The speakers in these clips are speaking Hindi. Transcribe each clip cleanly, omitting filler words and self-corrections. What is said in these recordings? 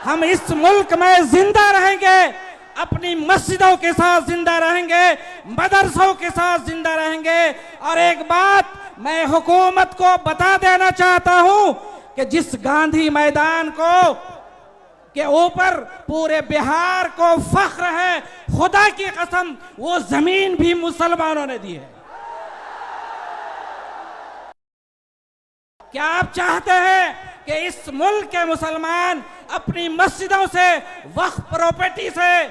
हम इस मुल्क में जिंदा रहेंगे, अपनी मस्जिदों के साथ जिंदा रहेंगे, मदरसों के साथ जिंदा रहेंगे। और एक बात मैं हुकूमत को बता देना चाहता हूं कि जिस गांधी मैदान को के ऊपर पूरे बिहार को फख्र है, खुदा की कसम वो जमीन भी मुसलमानों ने दी है। क्या आप चाहते हैं कि इस मुल्क के मुसलमान अपनी मस्जिदों से, वक्फ प्रॉपर्टी से,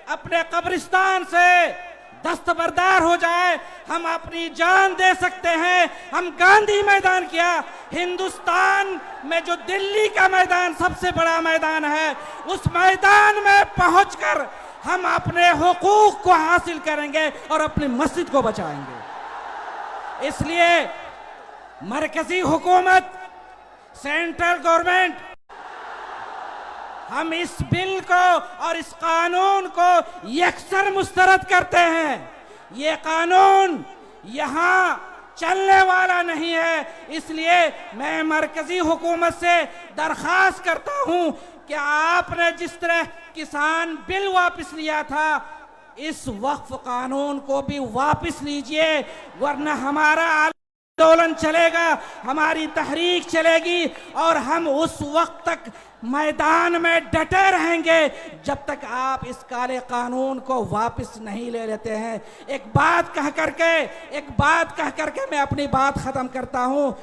अपने कब्रिस्तान से दस्तबरदार हो जाए? हम अपनी जान दे सकते हैं। हम गांधी मैदान किया, हिंदुस्तान में जो दिल्ली का मैदान सबसे बड़ा मैदान है, उस मैदान में पहुंचकर हम अपने हुकूक को हासिल करेंगे और अपनी मस्जिद को बचाएंगे। इसलिए मरकजी हुकूमत, सेंट्रल गवर्नमेंट, हम इस बिल को और इस कानून को यकसर मुस्तरद करते हैं। ये कानून यहां चलने वाला नहीं है। इसलिए मैं मरकजी हुकूमत से दरखास्त करता हूं कि आपने जिस तरह किसान बिल वापस लिया था, इस वक्फ कानून को भी वापस लीजिए, वरना हमारा आंदोलन चलेगा, हमारी तहरीक चलेगी और हम उस वक्त तक मैदान में डटे रहेंगे जब तक आप इस काले कानून को वापस नहीं ले लेते हैं। एक बात कह करके मैं अपनी बात खत्म करता हूं।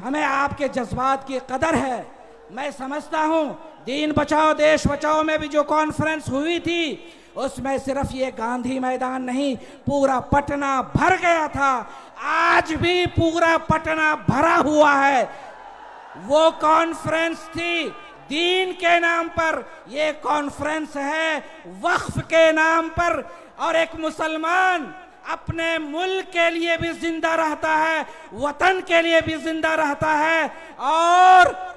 हमें आपके जज्बात की कदर है। मैं समझता हूं दीन बचाओ देश बचाओ में भी जो कॉन्फ्रेंस हुई थी, उसमें सिर्फ ये गांधी मैदान नहीं, पूरा पटना भर गया था। आज भी पूरा पटना भरा हुआ है। वो कॉन्फ्रेंस थी दीन के नाम पर, ये कॉन्फ्रेंस है वक्फ के नाम पर। और एक मुसलमान अपने मुल्क के लिए भी जिंदा रहता है, वतन के लिए भी जिंदा रहता है और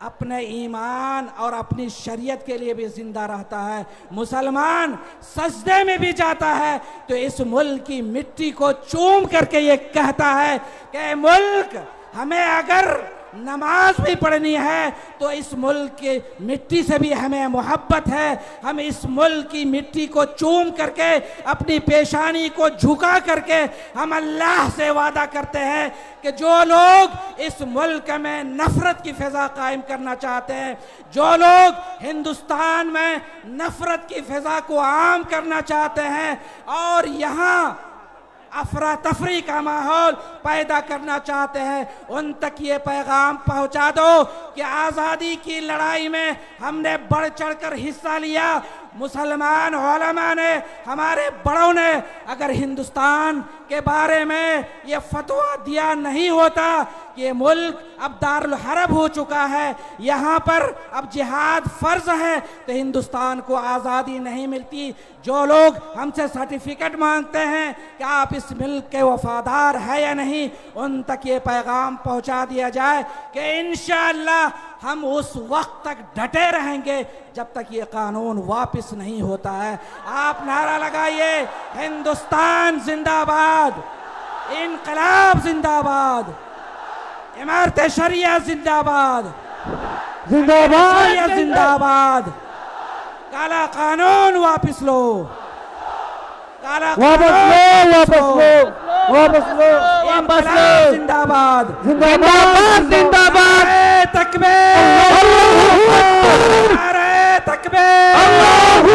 अपने ईमान और अपनी शरीयत के लिए भी जिंदा रहता है। मुसलमान सजदे में भी जाता है तो इस मुल्क की मिट्टी को चूम करके ये कहता है कि मुल्क, हमें अगर नमाज भी पढ़नी है तो इस मुल्क की मिट्टी से भी हमें मोहब्बत है। हम इस मुल्क की मिट्टी को चूम करके, अपनी पेशानी को झुका करके हम अल्लाह से वादा करते हैं कि जो लोग इस मुल्क में नफरत की फिजा कायम करना चाहते हैं, जो लोग हिंदुस्तान में नफरत की फिजा को आम करना चाहते हैं और यहाँ अफरा तफरी का माहौल पैदा करना चाहते हैं, उन तक ये पैगाम पहुंचा दो कि आज़ादी की लड़ाई में हमने बढ़ चढ़कर हिस्सा लिया। मुसलमान उलमा ने, हमारे बड़ों ने अगर हिंदुस्तान के बारे में ये फतवा दिया नहीं होता कि ये मुल्क अब दारुल हरब हो चुका है, यहाँ पर अब जिहाद फर्ज है, तो हिंदुस्तान को आज़ादी नहीं मिलती। जो लोग हमसे सर्टिफिकेट मांगते हैं कि आप इस मुल्क के वफादार है या नहीं, उन तक ये पैगाम पहुँचा दिया जाए कि इंशाअल्लाह हम उस वक्त तक डटे रहेंगे जब तक ये कानून वापस नहीं होता है। आप नारा लगाइए, हिंदुस्तान जिंदाबाद, इनकलाब जिंदाबाद, इमारत शरिया जिंदाबाद, जिंदाबाद जिंदाबाद, काला कानून वापस लो, काला वापस लो, जिंदाबाद जिंदाबाद जिंदाबाद, तकबीर, नारे तकबीर,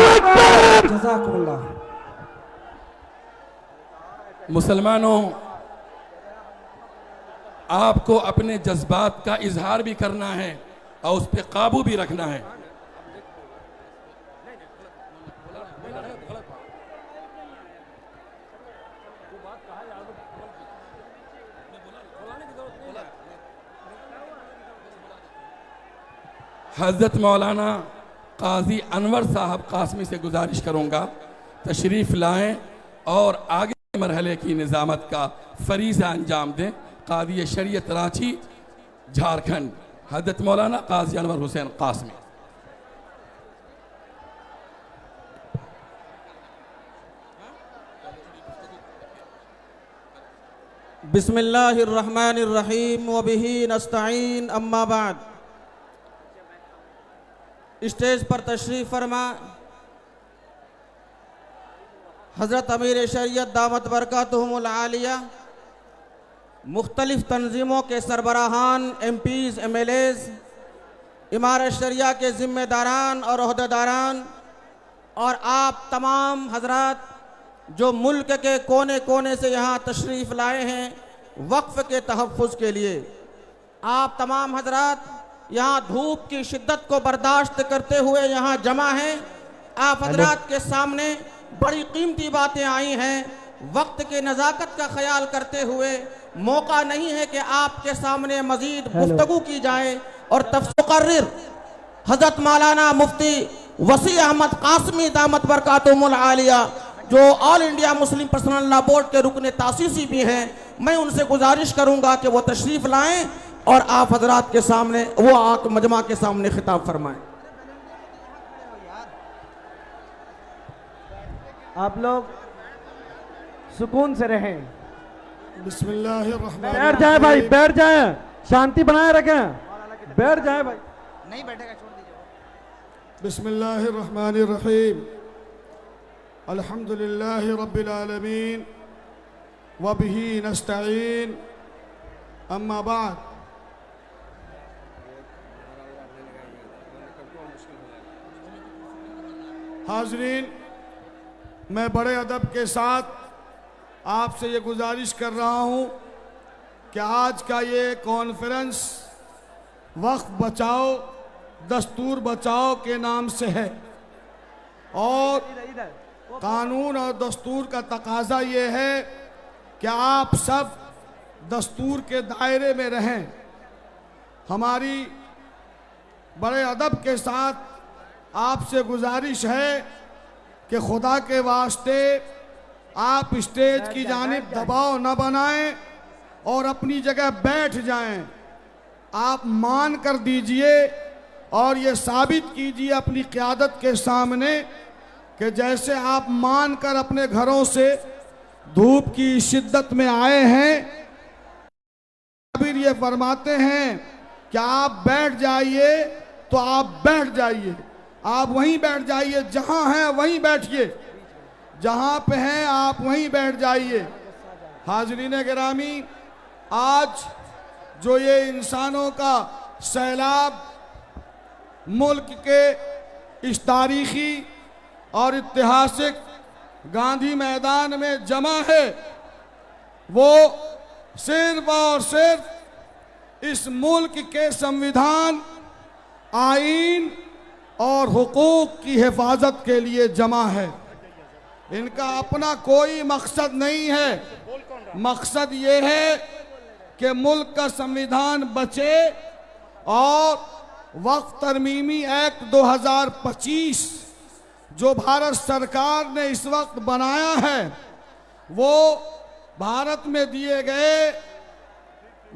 जज़ाकुमुल्लाह। मुसलमानों, आपको अपने जज्बात का इजहार भी करना है और उस पर काबू भी रखना है। हज़रत मौलाना काजी अनवर साहब कासमी से गुजारिश करूँगा तशरीफ़ लाएं और आगे मरहले की निज़ामत का फरीज़ा अंजाम दें। कादी शरीयत रांची झारखंड, हज़रत मौलाना काजी अनवर हुसैन कासमी। बिस्मिल्लाहिर्रहमानिर्रहीम व बिही नस्तईन, अम्मा बाद। स्टेज पर तशरीफ़ फरमा हज़रत अमीर शरीयत दामत बरकातुहुमुल आलिया, मुख्तलिफ़ तंजीमों के सरबराहान, MPs, MLAs, इमारत शरिया के ज़िम्मेदारान और अहदेदारान और आप तमाम हजरात जो मुल्क के कोने कोने से यहाँ तशरीफ़ लाए हैं वक्फ़ के तहफ़्फ़ुज़ के लिए। आप तमाम हजरात यहाँ धूप की शिद्दत को बर्दाश्त करते हुए यहाँ जमा हैं। आप हजरात के सामने बड़ी कीमती बातें आई हैं। वक्त की नज़ाकत का ख्याल करते हुए मौका नहीं है कि आपके सामने मज़ीद गुफ्तगू की जाए और मुकर्रिर हज़रत मौलाना मुफ्ती वसी अहमद कासमी दामत बरकातुहुमुल आलिया जो all India Muslim personal law board के रुकने तासीसी भी हैं, मैं उनसे गुजारिश करूंगा कि वो तशरीफ़ लाएं और आप हजरात के सामने वो आके मजमा के सामने खिताब फरमाएं। आप लोग सुकून से रहें। बिस्मिल्लाहिर्रहमानिर्रहीम। बैठ जाए भाई, बैठ जाए, शांति बनाए रखें, बैठ जाए भाई। नहीं बैठेगा छोड़ दीजिए। बिस्मिल्लाहिर्रहमानिर्रहीम। अल्हम्दुलिल्लाहि रब्बिल आलमीन व बिही नस्तईन, अम्मा बाद। हाज़रीन, मैं बड़े अदब के साथ आपसे ये गुजारिश कर रहा हूँ कि आज का ये कॉन्फ्रेंस वक्फ बचाओ दस्तूर बचाओ के नाम से है और कानून और दस्तूर का तकाजा ये है कि आप सब दस्तूर के दायरे में रहें। हमारी बड़े अदब के साथ आपसे गुजारिश है कि खुदा के वास्ते आप स्टेज की जानिब दबाव न बनाएं और अपनी जगह बैठ जाएं। आप मान कर दीजिए और ये साबित कीजिए अपनी क़यादत के सामने कि जैसे आप मान कर अपने घरों से धूप की शिद्दत में आए हैं, फिर ये फरमाते हैं कि आप बैठ जाइए तो आप बैठ जाइए, आप वहीं बैठ जाइए, जहां हैं वहीं बैठिए, जहां पे हैं आप वहीं बैठ जाइए। हाज़रीन गिरामी, आज जो ये इंसानों का सैलाब मुल्क के इस तारीखी और ऐतिहासिक गांधी मैदान में जमा है, वो सिर्फ और सिर्फ इस मुल्क के संविधान, आईन और हुकूक की हिफाजत के लिए जमा है। इनका अपना कोई मकसद नहीं है। मकसद ये है कि मुल्क का संविधान बचे और वक्फ तरमीमी एक्ट 2025 जो भारत सरकार ने इस वक्त बनाया है वो भारत में दिए गए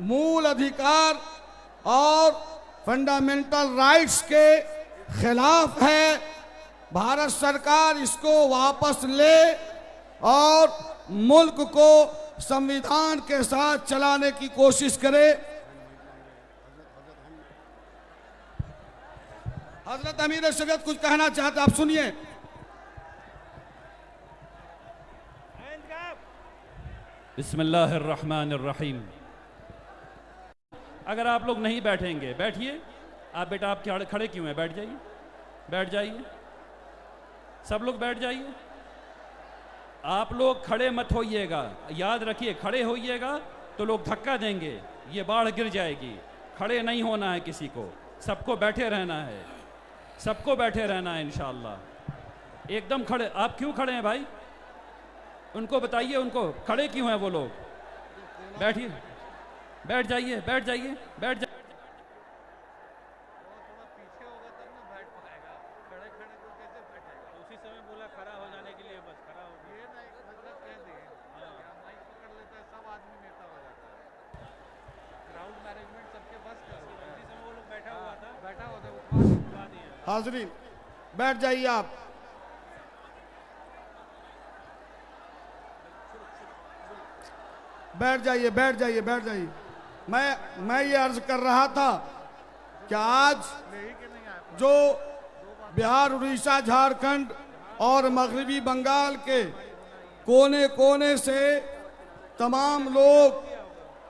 मूल अधिकार और फंडामेंटल राइट्स के खिलाफ है। भारत सरकार इसको वापस ले और मुल्क को संविधान के साथ चलाने की कोशिश करे। हजरत अमीर शरीयत कुछ कहना चाहते, आप सुनिए। बिस्मिल्लाहिर्रहमानिर्रहीम। अगर आप लोग नहीं बैठेंगे, बैठिए। आप बेटा, आप खड़े क्यों हैं? बैठ जाइए, बैठ जाइए, सब लोग बैठ जाइए। आप लोग खड़े मत होइएगा, याद रखिए, खड़े होइएगा तो लोग धक्का देंगे, ये बाढ़ गिर जाएगी। खड़े नहीं होना है किसी को, सबको बैठे रहना है, सबको बैठे रहना है इंशाअल्लाह। एकदम खड़े। आप क्यों खड़े हैं भाई? उनको बताइए, उनको खड़े क्यों हैं वो लोग? बैठिए, बैठ जाइए, बैठ जाइए, बैठ जाइए। हाज़रीन, बैठ जाइए आप। बैठ जाइए, बैठ जाइए, बैठ जाइए। मैं ये अर्ज कर रहा था कि आज जो बिहार, उड़ीसा, झारखंड और मगरबी बंगाल के कोने कोने से तमाम लोग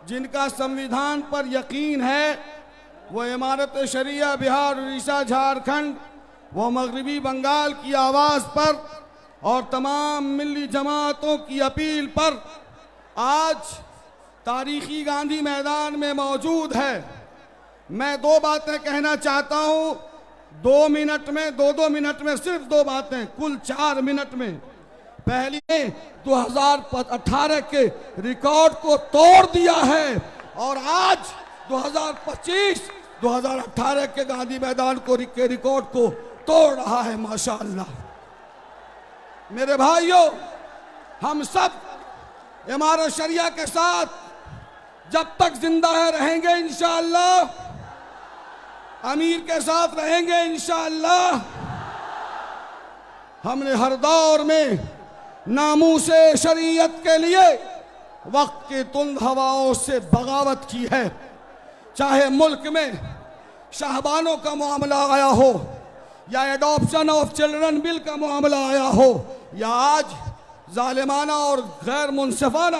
जिनका संविधान पर यकीन है, वो इमारत शरिया बिहार, उड़ीसा, झारखंड, वो मगरबी बंगाल की आवाज़ पर और तमाम मिली जमातों की अपील पर आज तारीखी गांधी मैदान में मौजूद है। मैं दो बातें कहना चाहता हूं, 2 मिनट में, 2 मिनट में सिर्फ 2 बातें, कुल 4 मिनट में। पहली, 2018 के रिकॉर्ड को तोड़ दिया है और आज 2025 2018 के गांधी मैदान के रिकॉर्ड को तोड़ रहा है, माशाअल्लाह। मेरे भाइयों, हम सब इमारत शरिया के साथ जब तक जिंदा है रहेंगे इंशाअल्लाह, अमीर के साथ रहेंगे इंशाअल्लाह। हमने हर दौर में नामूसे शरीयत के लिए वक्त की तुंद हवाओं से बगावत की है, चाहे मुल्क में शाहबानों का मामला आया हो या एडॉप्शन ऑफ चिल्ड्रन बिल का मामला आया हो या आज जालिमाना और गैर मुनसिफाना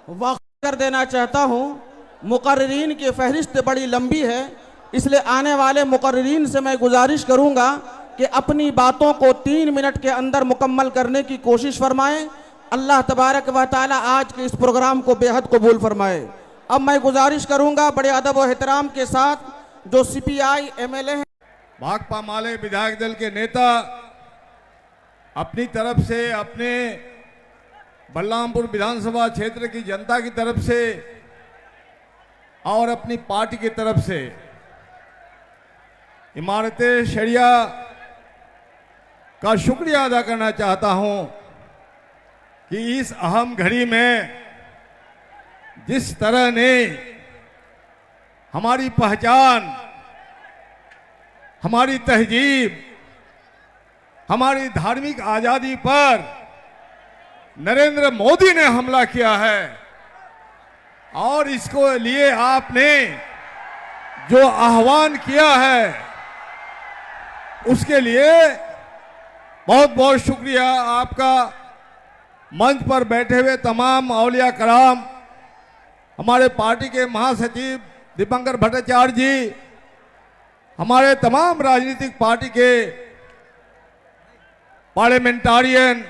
वक्त कर देना चाहता हूँ। मुकर्रीन की फहरिस्त बड़ी लंबी है, इसलिए आने वाले मुकर्रीन से मैं गुजारिश करूँगा कि अपनी बातों को 3 मिनट के अंदर मुकम्मल करने की कोशिश फरमाएं। अल्लाह तबारक व तआला आज के इस प्रोग्राम को बेहद कबूल फरमाए। अब मैं गुजारिश करूँगा बड़े अदब व एहतराम के साथ जो CPI MLA हैं, भाकपा माले विधायक दल के नेता अपनी तरफ से, अपने बलरामपुर विधानसभा क्षेत्र की जनता की तरफ से और अपनी पार्टी की तरफ से इमारत शरिया का शुक्रिया अदा करना चाहता हूं कि इस अहम घड़ी में जिस तरह ने हमारी पहचान, हमारी तहजीब, हमारी धार्मिक आज़ादी पर नरेंद्र मोदी ने हमला किया है और इसको लिए आपने जो आह्वान किया है उसके लिए बहुत बहुत शुक्रिया आपका। मंच पर बैठे हुए तमाम औलिया कराम, हमारे पार्टी के महासचिव दीपंकर भट्टाचार्य जी, हमारे तमाम राजनीतिक पार्टी के पार्लियामेंटारियन,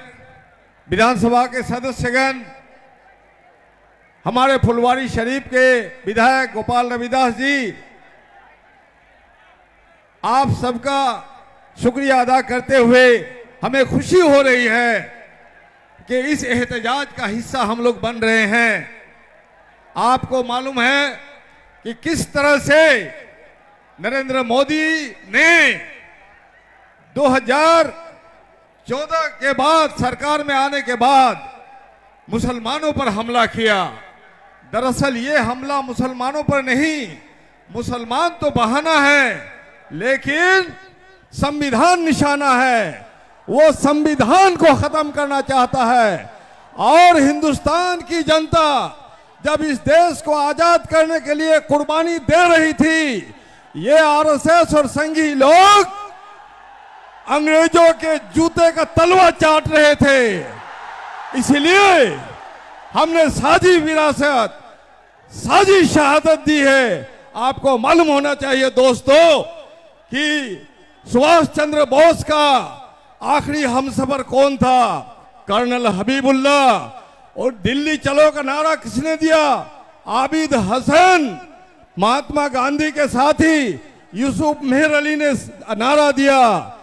विधानसभा के सदस्यगण, हमारे फुलवारी शरीफ के विधायक गोपाल रविदास जी, आप सबका शुक्रिया अदा करते हुए हमें खुशी हो रही है कि इस एहतजाज का हिस्सा हम लोग बन रहे हैं। आपको मालूम है कि किस तरह से नरेंद्र मोदी ने 2014 के बाद, सरकार में आने के बाद मुसलमानों पर हमला किया। दरअसल ये हमला मुसलमानों पर नहीं, मुसलमान तो बहाना है लेकिन संविधान निशाना है। वो संविधान को खत्म करना चाहता है और हिंदुस्तान की जनता जब इस देश को आजाद करने के लिए कुर्बानी दे रही थी, ये आरएसएस और संघी लोग अंग्रेजों के जूते का तलवा चाट रहे थे। इसलिए हमने साजी विरासत, साजी शहादत दी है। आपको मालूम होना चाहिए दोस्तों कि सुभाष चंद्र बोस का आखिरी हमसफर कौन था? कर्नल हबीबुल्लाह। और दिल्ली चलो का नारा किसने दिया? आबिद हसन। महात्मा गांधी के साथी यूसुफ मेहर अली ने नारा दिया।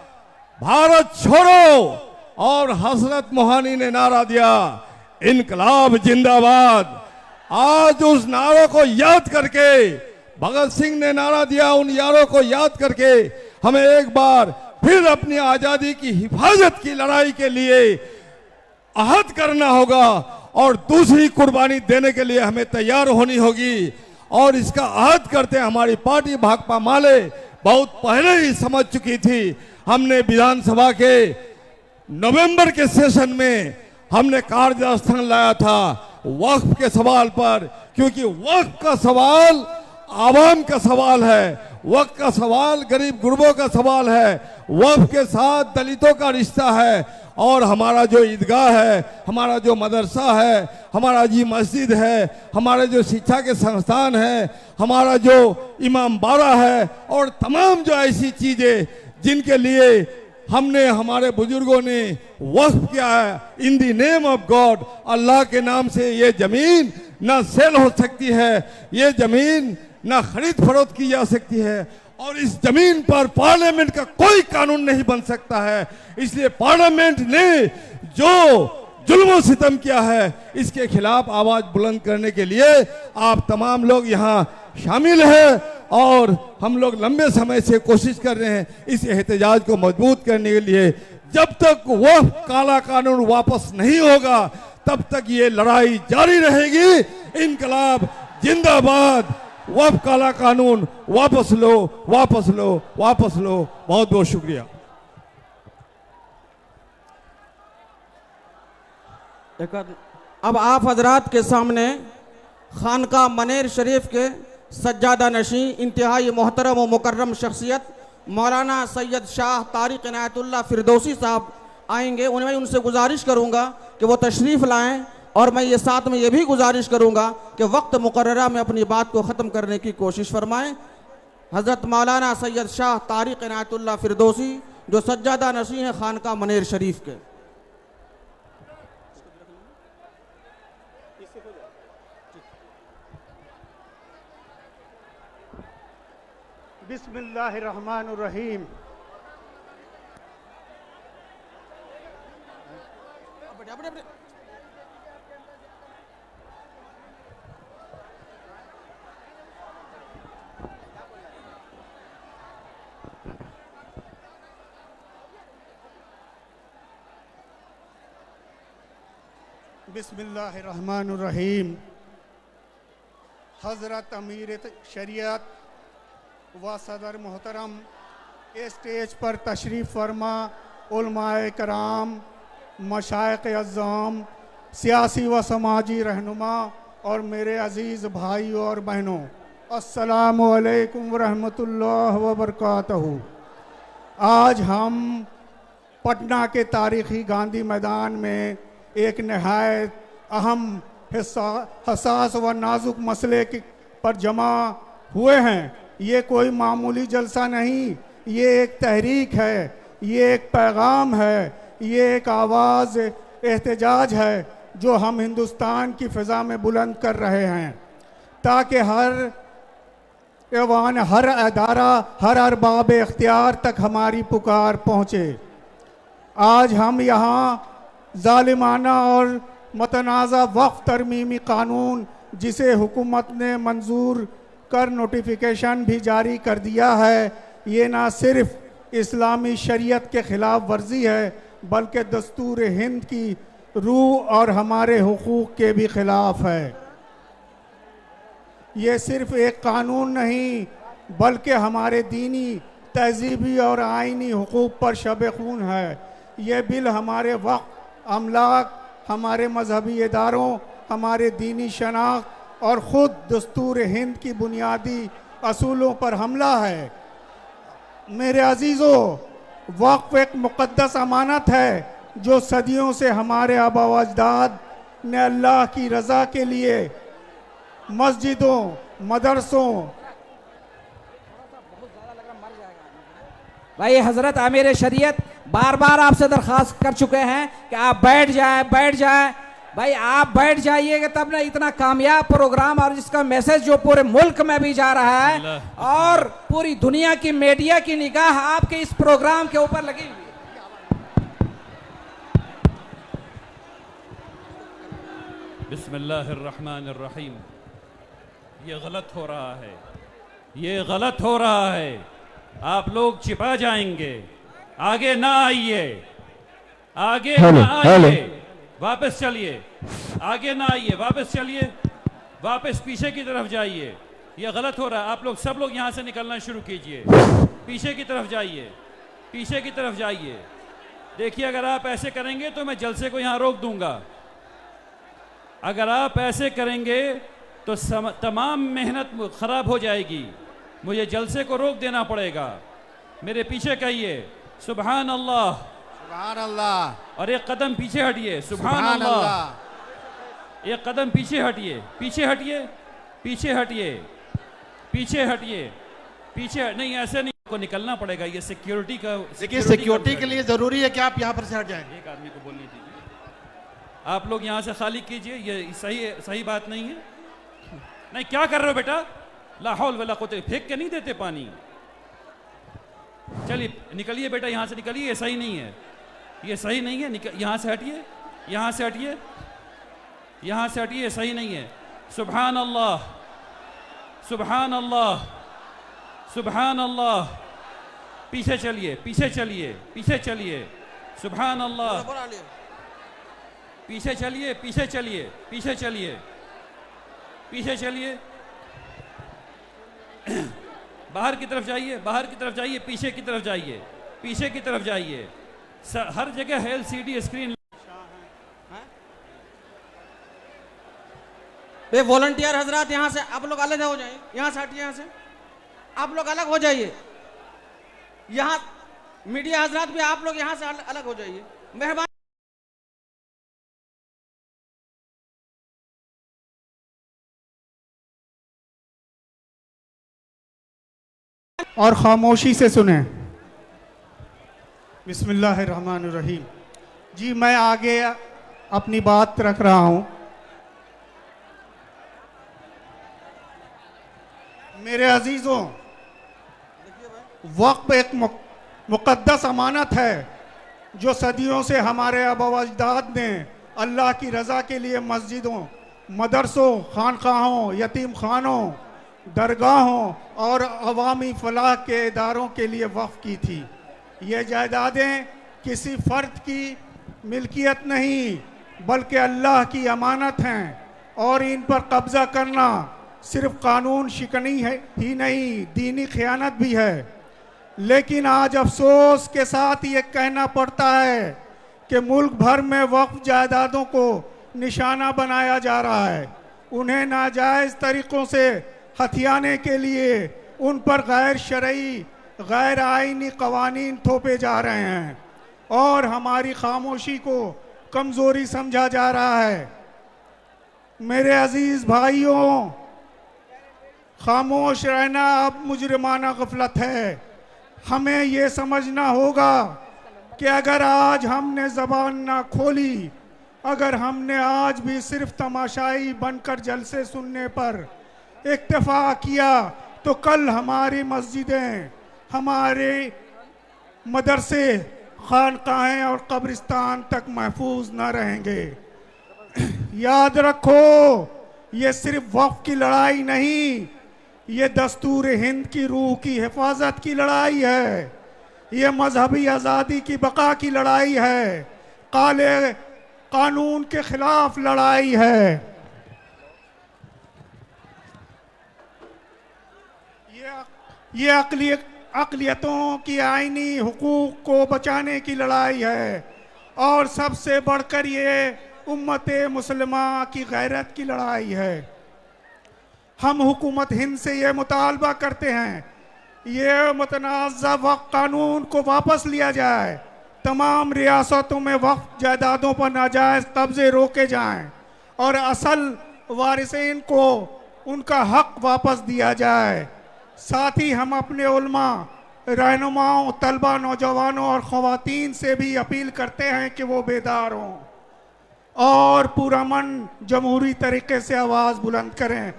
भारत छोड़ो और हसरत मोहानी ने नारा दिया इनकलाब जिंदाबाद। आज उस नारों को याद करके, भगत सिंह ने नारा दिया, उन यारों को याद करके हमें एक बार फिर अपनी आजादी की हिफाजत की लड़ाई के लिए अहद करना होगा और दूसरी कुर्बानी देने के लिए हमें तैयार होनी होगी। और इसका अहद करते हमारी पार्टी भाकपा माले बहुत पहले ही समझ चुकी थी। हमने विधानसभा के नवंबर के सेशन में हमने कार्यस्थान लाया था वक्फ के सवाल पर, क्योंकि वक्फ का सवाल आवाम का सवाल है। वक्त का सवाल गरीब गुरबों का सवाल है, वक्फ के साथ दलितों का रिश्ता है। और हमारा जो ईदगाह है, हमारा जो मदरसा है, हमारा जी मस्जिद है, हमारे जो शिक्षा के संस्थान हैं, हमारा जो इमाम बाड़ा है और तमाम जो ऐसी चीज़ें जिनके लिए हमने हमारे बुजुर्गों ने वक्फ किया है in the name of God, Allah के नाम से, ये ज़मीन ना सेल हो सकती है, ये ज़मीन ना खरीद फरोख्त की जा सकती है और इस जमीन पर पार्लियामेंट का कोई कानून नहीं बन सकता है। इसलिए पार्लियामेंट ने जो जुल्म सितम किया है इसके खिलाफ आवाज बुलंद करने के लिए आप तमाम लोग यहाँ शामिल हैं और हम लोग लंबे समय से कोशिश कर रहे हैं इस एहतजाज को मजबूत करने के लिए। जब तक वह काला कानून वापस नहीं होगा तब तक ये लड़ाई जारी रहेगी। इनकलाब जिंदाबाद, वह काला कानून वापस लो, वापस लो, वापस लो। बहुत बहुत शुक्रिया। अब आप हजरात के सामने खानका मनेर शरीफ के सज्जादा नशी इंतहाई मोहतरम व मुकर्रम शख्सियत मौलाना सैयद शाह तारिक इनायतुल्लाह फिरदौसी साहब आएंगे। उन्हें उनसे गुजारिश करूंगा कि वो तशरीफ़ लाएं और मैं ये साथ में ये भी गुजारिश करूंगा कि वक्त मुकर्ररा में अपनी बात को ख़त्म करने की कोशिश फरमाएं। हज़रत मौलाना सैयद शाह तारिक इनायतुल्लाह फिरदौसी जो सज्जादा नशी हैं खानका मनेर शरीफ के। बिस्मिल्लाहिर्रहमानिर्रहीम। बिस्मिल्लाहिर्रहमानिर्रहीम। हज़रत अमीर शरीयत व सदर मोहतरम स्टेज पर तशरीफ़ फरमा, उलमाए कराम, मशाइख़ अज़्ज़ाम, सियासी व समाजी रहनुमा और मेरे अज़ीज़ भाइयों और बहनों, अस्सलामु अलैकुम व रहमतुल्लाह व बरकातहू। आज हम पटना के तारीख़ी गांधी मैदान में एक नहायत अहम हसास व नाजुक मसले पर जमा हुए हैं। ये कोई मामूली जलसा नहीं, ये एक तहरीक है, ये एक पैगाम है, ये एक आवाज़ एहतजाज है जो हम हिंदुस्तान की फ़िज़ा में बुलंद कर रहे हैं ताकि हर ऐवान, हर अदारा, हर अरबाब इख्तियार तक हमारी पुकार पहुँचे। आज हम यहाँ ज़ालिमाना और मतनाज़ा वक्फ तरमीमी कानून जिसे हुकूमत ने मंजूर कर नोटिफिकेशन भी जारी कर दिया है, ये ना सिर्फ इस्लामी शरीयत के ख़िलाफ़ वर्जी है बल्कि दस्तूर हिंद की रूह और हमारे हुकूक के भी ख़िलाफ़ है। ये सिर्फ एक कानून नहीं बल्कि हमारे दीनी, तहजीबी और आइनी हुकूक पर शब खून है। ये बिल हमारे वक्फ, अमलाक, हमारे मजहबी इदारों, हमारे दीनी शनाख्त और ख़ुद दस्तूर हिंद की बुनियादी असूलों पर हमला है। मेरे अजीज़ों, वक्फ एक मुक़द्दस अमानत है जो सदियों से हमारे आबा व अजदाद ने अल्लाह की रज़ा के लिए मस्जिदों, मदरसों। भाई हजरत आमिर शरीयत बार बार आपसे दरख्वास्त कर चुके हैं कि आप बैठ जाएं। भाई आप बैठ जाइएगा तब ना इतना कामयाब प्रोग्राम और जिसका मैसेज जो पूरे मुल्क में भी जा रहा है और पूरी दुनिया की मीडिया की निगाह आपके इस प्रोग्राम के ऊपर लगी हुई है। बिस्मिल्लाहिर्रहमानिर्रहीम। ये गलत हो रहा है, ये गलत हो रहा है। आप लोग छिपा जाएंगे, आगे ना आइए, आगे ना आइए, वापस चलिए, आगे ना आइए, वापस चलिए, वापस पीछे की तरफ जाइए। ये गलत हो रहा है। आप लोग सब लोग यहाँ से निकलना शुरू कीजिए, पीछे की तरफ जाइए, पीछे की तरफ जाइए। देखिए, अगर आप ऐसे करेंगे तो मैं जलसे को यहाँ रोक दूंगा। अगर आप ऐसे करेंगे तो तमाम मेहनत खराब हो जाएगी। मुझे जलसे को रोक देना पड़ेगा। मेरे पीछे कहिए सुभान अल्लाह, सुभान अल्लाह। और एक कदम पीछे हटिए, सुभान अल्लाह। एक कदम पीछे हटिए, पीछे हटिए, पीछे हटिए, पीछे हटिए, पीछे नहीं, ऐसे नहीं, को निकलना पड़ेगा। ये सिक्योरिटी का, देखिए सिक्योरिटी के लिए जरूरी है कि आप यहाँ पर से हट जाएं। एक आदमी को बोलने दीजिए, आप लोग यहाँ से खाली कीजिए, ये सही बात नहीं है। नहीं, क्या कर रहे हो बेटा? ला हौल वला कुव्वत, फेंक के नहीं देते पानी। चलिए निकलिए बेटा, यहाँ से निकलिए, ये सही नहीं है, ये सही नहीं है। यहाँ से हटिए, यहाँ से हटिए, यहाँ से हटिए, ये सही नहीं है। सुभान अल्लाह, सुभान अल्लाह, सुभान अल्लाह। पीछे चलिए, पीछे चलिए, पीछे चलिए, सुभान अल्लाह। पीछे चलिए, पीछे चलिए, पीछे चलिए, पीछे चलिए। बाहर की तरफ जाइए, बाहर की तरफ जाइए, पीछे की तरफ जाइए, पीछे की तरफ जाइए। हर जगह है LCD स्क्रीन। वे वॉलंटियर हजरात यहाँ से आप लोग अलग हो जाइए, यहाँ से हटिए, यहाँ से आप लोग अलग हो जाइए। यहाँ मीडिया हजरात भी आप लोग यहाँ से अलग हो जाइए, मेहरबानी। और खामोशी से सुने। बिस्मिल्लाहिर्रहमानिर्रहीम। जी मैं आगे अपनी बात रख रहा हूँ। मेरे अजीजों, वक्फ एक मुक़द्दस अमानत है जो सदियों से हमारे आबा अजदाद ने अल्लाह की रज़ा के लिए मस्जिदों, मदरसों, खानकाहों, यतीम खानों, दरगाहों और अवामी फलाह के इदारों के लिए वक्फ की थी। ये जायदादें किसी फ़र्द की मिल्कियत नहीं बल्कि अल्लाह की अमानत हैं और इन पर कब्ज़ा करना सिर्फ कानून शिकनी है ही नहीं, दीनी खयानत भी है। लेकिन आज अफसोस के साथ ये कहना पड़ता है कि मुल्क भर में वक्फ जायदादों को निशाना बनाया जा रहा है। उन्हें नाजायज़ तरीक़ों से हथियाने के लिए उन पर गैर शरई, गैर आईनी कवानीन थोपे जा रहे हैं और हमारी खामोशी को कमज़ोरी समझा जा रहा है। मेरे अजीज़ भाइयों, खामोश रहना अब मुजरिमाना गफलत है। हमें ये समझना होगा कि अगर आज हमने ज़बान ना खोली, अगर हमने आज भी सिर्फ तमाशाई बनकर जलसे सुनने पर इक्तफा किया, तो कल हमारी मस्जिदें, हमारे मदरसे, खानकाहें और कब्रिस्तान तक महफूज न रहेंगे। याद रखो, ये सिर्फ वक्फ की लड़ाई नहीं, ये दस्तूर हिंद की रूह की हिफाजत की लड़ाई है। ये मजहबी आज़ादी की बका की लड़ाई है, काले कानून के खिलाफ लड़ाई है। ये अक़लियतों की आईनी हुकूक को बचाने की लड़ाई है और सबसे बढ़कर ये उम्मत मुसलमा की गैरत की लड़ाई है। हम हुकूमत हिंद से ये मुतालबा करते हैं, ये मुतनाज़ा वक्फ कानून को वापस लिया जाए, तमाम रियासतों में वक्फ जायदादों पर नाजायज़ कब्ज़े रोके जाएं और असल वारिसीन को उनका हक वापस दिया जाए। साथ ही हम अपने उलमा, रहनुमाओं, तलबा, नौजवानों और ख़वातीन से भी अपील करते हैं कि वो बेदार हों और पुरअमन जमहूरी तरीके से आवाज़ बुलंद करें।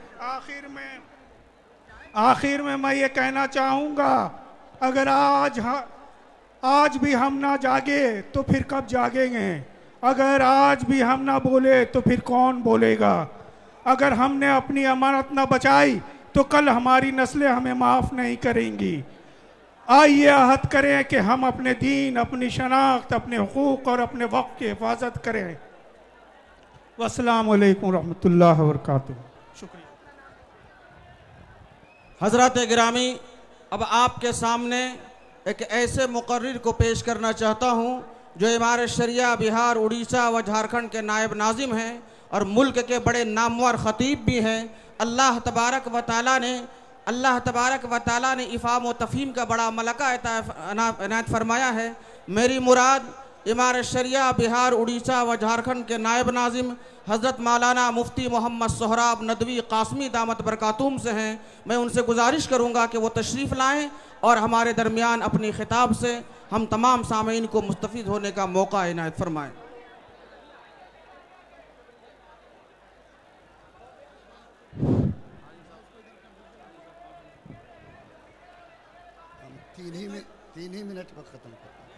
आखिर में मैं ये कहना चाहूँगा, अगर आज भी हम ना जागे तो फिर कब जागेंगे? अगर आज भी हम ना बोले तो फिर कौन बोलेगा? अगर हमने अपनी अमानत ना बचाई तो कल हमारी नस्लें हमें माफ़ नहीं करेंगी। आइए अहद करें कि हम अपने दीन, अपनी शनाख्त, अपने हुकूक और अपने वक्त की हिफाजत करें। वस्सलामु अलैकुम रहमतुल्लाहि व बरकातुहू। शुक्रिया। हज़रात गिरामी, अब आपके सामने एक ऐसे मुकर्रिर को पेश करना चाहता हूँ जो इमारत शरिया बिहार, उड़ीसा व झारखंड के नायब नाजिम हैं और मुल्क के बड़े नामवर ख़तीब भी हैं। अल्लाह तबारक व तआला ने अल्लाह तबारक व ताला ने इफ़ाम व तफ़हीम का बड़ा मलका इनायत फरमाया है। मेरी मुराद इमारत शरिया बिहार, उड़ीसा व झारखंड के नायब नाजिम हज़रत मौलाना मुफ्ती मोहम्मद सोहराब नदवी कासमी दामत बरकातुम से हैं। मैं उनसे गुजारिश करूँगा कि वो तशरीफ़ लाएँ और हमारे दरमियान अपनी खिताब से हम तमाम सामीन को मुस्तफ़ीद होने का मौका इनायत फरमाएँ। तीन ही मिनट में ख़त्म करते हैं।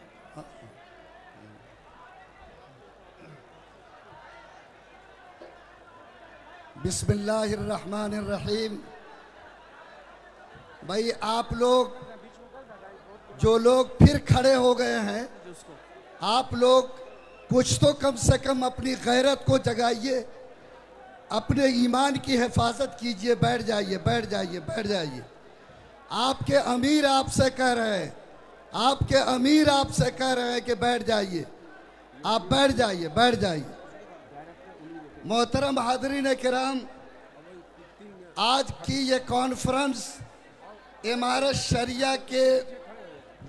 बिस्मिल्लाहिर्रहमानिर्रहीम। भाई आप लोग जो लोग फिर खड़े हो गए हैं, आप लोग कुछ तो कम से कम अपनी गैरत को जगाइए, अपने ईमान की हिफाजत कीजिए। बैठ जाइए, बैठ जाइए, बैठ जाइए। आपके अमीर आपसे कह रहे हैं, आपके अमीर आपसे कह रहे हैं कि बैठ जाइए। आप बैठ जाइए, बैठ जाइए। मोहतरम हाज़रीन किराम, आज की ये कॉन्फ्रेंस इमारत शरिया के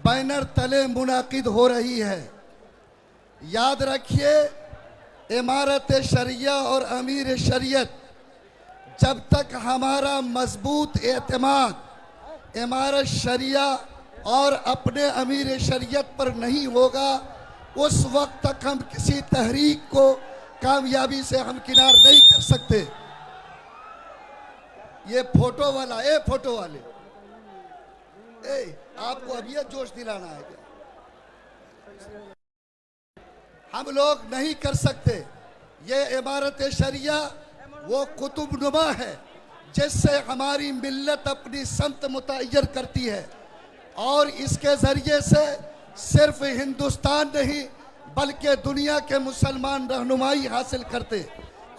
बैनर तले मुनाकिद हो रही है। याद रखिए, इमारत शरिया और अमीर शरीयत, जब तक हमारा मजबूत एतमाद इमारत शरिया और अपने अमीर शरीयत पर नहीं होगा, उस वक्त तक हम किसी तहरीक को कामयाबी से हम किनार नहीं कर सकते। ये फोटो वाला, फोटो वाले, आपको अब ये जोश दिलाना है क्या? हम लोग नहीं कर सकते। ये इमारत शरिया वो कुतुबनुमा है जिससे हमारी मिल्लत अपनी समत मुतय्यर करती है, और इसके ज़रिए से सिर्फ हिंदुस्तान नहीं बल्कि दुनिया के मुसलमान रहनुमाई हासिल करते।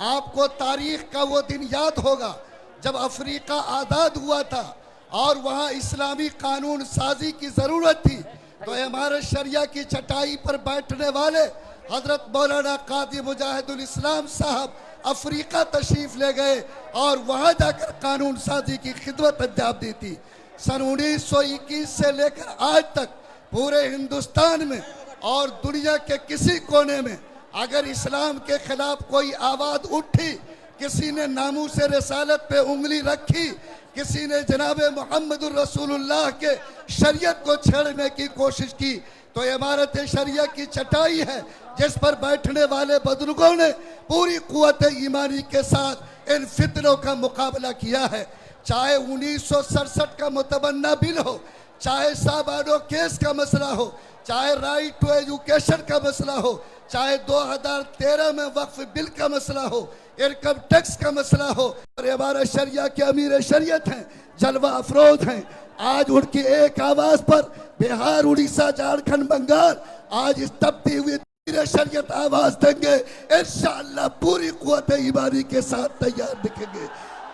आपको तारीख़ का वो दिन याद होगा जब अफ्रीका आज़ाद हुआ था और वहाँ इस्लामी कानून साजी की ज़रूरत थी, तो इमारत शरिया की चटाई पर बैठने वाले हज़रत मौलाना कादी मुजाहिदुल इस्लाम साहब अफ्रीका तशरीफ़ ले गए और वहाँ जाकर कानून साजी की खिदमत अंजाम दी थी। सन 1921 से लेकर आज तक पूरे हिंदुस्तान में और दुनिया के किसी कोने में अगर इस्लाम के खिलाफ कोई आवाज़ उठी, किसी ने नामूस रिसालत पे उंगली रखी, किसी ने जनाब मोहम्मदुर रसूलुल्लाह के शरीयत को छेड़ने की कोशिश की, तो इमारत शरिया की चटाई है जिस पर बैठने वाले बुजुर्गों ने पूरी कुव्वत ईमानी के साथ इन फितनों का मुकाबला किया है। चाहे 1967 का मुतबन्ना बिल हो, चाहे साबानो केस का मसला हो, चाहे राइट टू एजुकेशन का मसला हो, चाहे 2013 में वक्फ बिल का मसला हो, इनकम टैक्स का मसला हो, और इमारत शरिया के अमीर शरीयत हैं, जलवा अफरोज हैं। आज उनकी एक आवाज़ पर बिहार, उड़ीसा, झारखंड, बंगाल आज इस तपती हुई शरीयत आवाज़ देंगे। इंशाअल्लाह पूरी कुव्वत ईमानी के साथ तैयार दिखेंगे।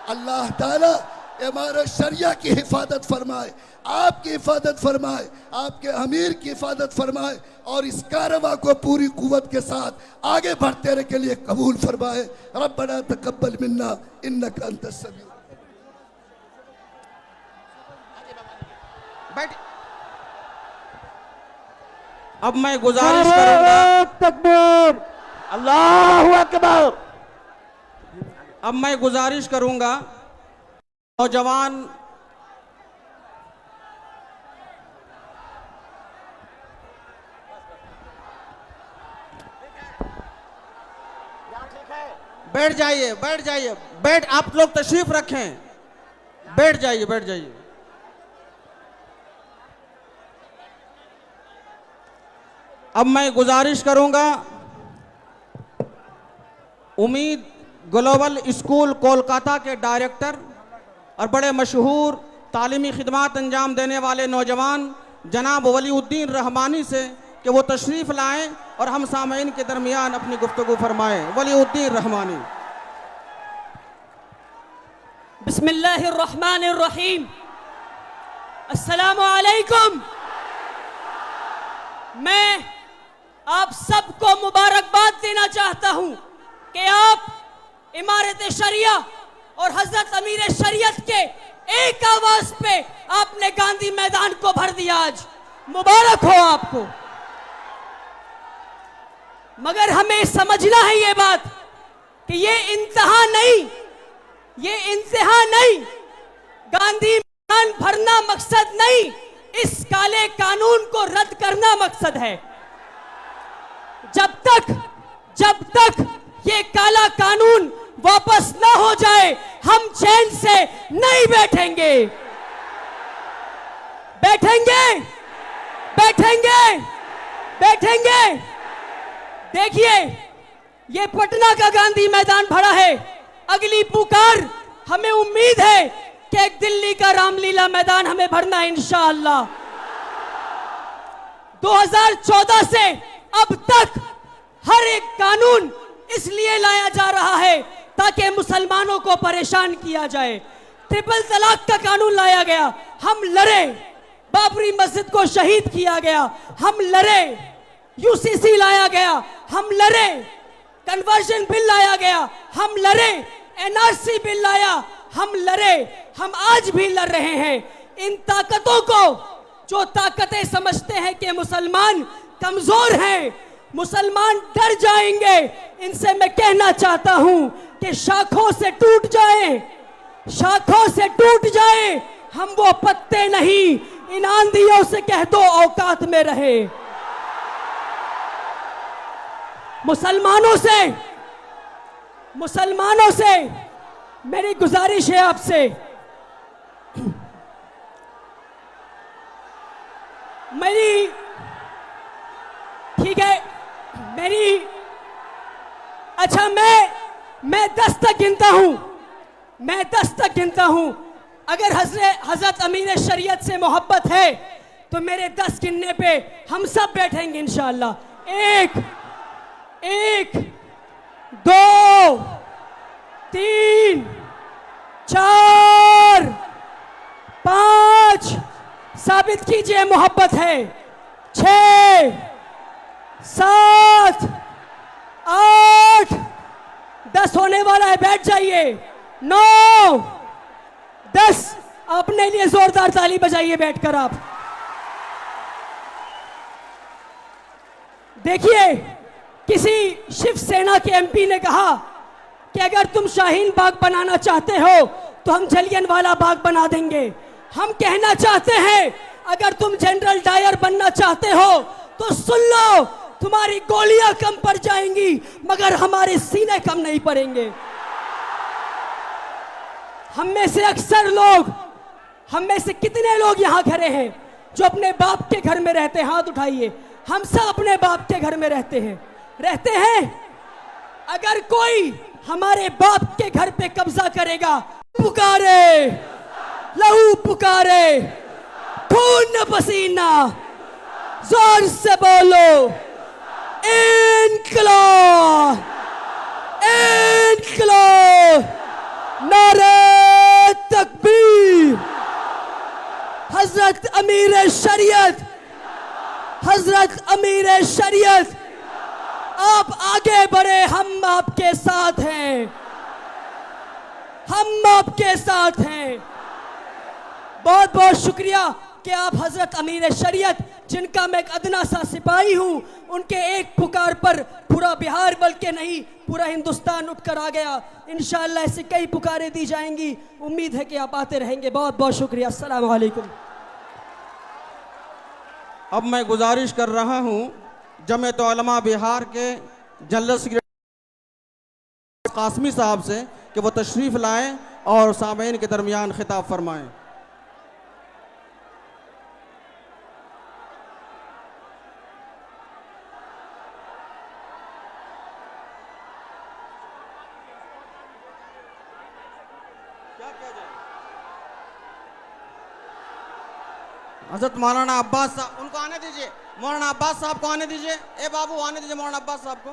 अल्लाह ताला इमारत शरिया की हिफाजत फरमाए, आपकी हिफाजत फरमाए, आपके अमीर की हिफाजत फरमाए, और इस कारवां को पूरी कुव्वत के साथ आगे बढ़ते रहने के लिए कबूल फरमाए। रब्बना तकब्बल मिन्ना इन्नका अंतस समीउ। अब मैं गुजारिश करूंगा, तकबीर, अल्लाहु अकबर। अब मैं गुजारिश करूंगा नौजवान बैठ जाइए, बैठ जाइए, बैठ, आप लोग तशरीफ रखें, बैठ जाइए, बैठ जाइए। अब मैं गुजारिश करूंगा उम्मीद ग्लोबल स्कूल कोलकाता के डायरेक्टर और बड़े मशहूर तालीमी खिदमात अंजाम देने वाले नौजवान जनाब वलीउद्दीन रहमानी से कि वो तशरीफ़ लाएं और हम सामीन के दरमियान अपनी गुफ्तगू फरमाएं। वलीउद्दीन रहमानी। बिस्मिल्लाहिर्रहमानिर्रहीम। अस्सलामु अलैकुम। मैं आप सबको मुबारकबाद देना चाहता हूं कि आप इमारत शरिया और हजरत अमीर शरीयत के एक आवाज पे आपने गांधी मैदान को भर दिया। आज मुबारक हो आपको। मगर हमें समझना है ये बात कि ये इंतहा नहीं, ये इंतहा नहीं, गांधी मैदान भरना मकसद नहीं, इस काले कानून को रद्द करना मकसद है। जब तक ये काला कानून वापस ना हो जाए हम चैन से नहीं बैठेंगे। देखिए, ये पटना का गांधी मैदान भरा है। अगली पुकार, हमें उम्मीद है कि एक दिल्ली का रामलीला मैदान हमें भरना है इंशाअल्लाह। 2014 से अब तक हर एक कानून इसलिए लाया जा रहा है ताकि मुसलमानों को परेशान किया जाए। ट्रिपल तलाक का कानून लाया गया, हम लड़े। बाबरी मस्जिद को शहीद किया गया, हम लड़े। यूसीसी लाया गया, हम लड़े। कन्वर्जन बिल लाया गया, हम लड़े। एनआरसी बिल लाया, हम लड़े। हम आज भी लड़ रहे हैं। इन ताकतों को, जो ताकतें समझते हैं कि मुसलमान कमजोर हैं, मुसलमान डर जाएंगे, इनसे मैं कहना चाहता हूं कि शाखों से टूट जाए, शाखों से टूट जाए। हम वो पत्ते नहीं, इन आंधियों से कह दो औकात में रहे। मुसलमानों से मेरी गुजारिश है आपसे, मेरी, ठीक है, मेरी, अच्छा मैं 10 तक गिनता हूं, मैं 10 तक गिनता हूं। अगर हजरत अमीर शरीयत से मोहब्बत है तो मेरे 10 गिनने पे हम सब बैठेंगे इंशाअल्लाह। 1 2 3 4 5, साबित कीजिए मोहब्बत है। 6 7 8, 10 होने वाला है, बैठ जाइए। 9 10, अपने लिए जोरदार ताली बजाइए बैठकर आप। देखिए, किसी शिवसेना के एमपी ने कहा कि अगर तुम शाहीन बाग बनाना चाहते हो तो हम जलियनवाला बाग बना देंगे। हम कहना चाहते हैं, अगर तुम जनरल डायर बनना चाहते हो तो सुन लो, तुम्हारी गोलियां कम पड़ जाएंगी मगर हमारे सीने कम नहीं पड़ेंगे। हम में से अक्सर लोग, हम में से कितने लोग यहां खड़े हैं जो अपने बाप के घर में रहते हैं? हाथ उठाइए। हम सब अपने बाप के घर में रहते हैं। अगर कोई हमारे बाप के घर पे कब्जा करेगा, पुकारे, लहू पुकारे, खून पसीना, जोर से बोलो, इनकलाब, इनकलाब, नारे तकबीर। हजरत अमीर शरीयत, आप आगे बढ़े, हम आपके साथ हैं, हम आपके साथ हैं। बहुत बहुत शुक्रिया कि आप हजरत अमीर शरीयत, जिनका मैं एक अदना सा सिपाही हूं, उनके एक पुकार पर पूरा बिहार बल्कि नहीं पूरा हिंदुस्तान उठकर आ गया। इंशाअल्लाह ऐसी कई पुकारें दी जाएंगी। उम्मीद है कि आप आते रहेंगे। बहुत बहुत शुक्रिया। अस्सलाम वालेकुम। अब मैं गुजारिश कर रहा हूं जमीयत उलमा बिहार के जनरल सेक्रेटरी कासमी साहब से कि वो तशरीफ़ लाएं और सामईन के दरमियान खिताब फरमाएं। हजरत मौलाना अब्बास साहब, उनको आने दीजिए। मौलाना अब्बास साहब को आने दीजिए। ए बाबू, आने दीजिए मौलाना अब्बास साहब को।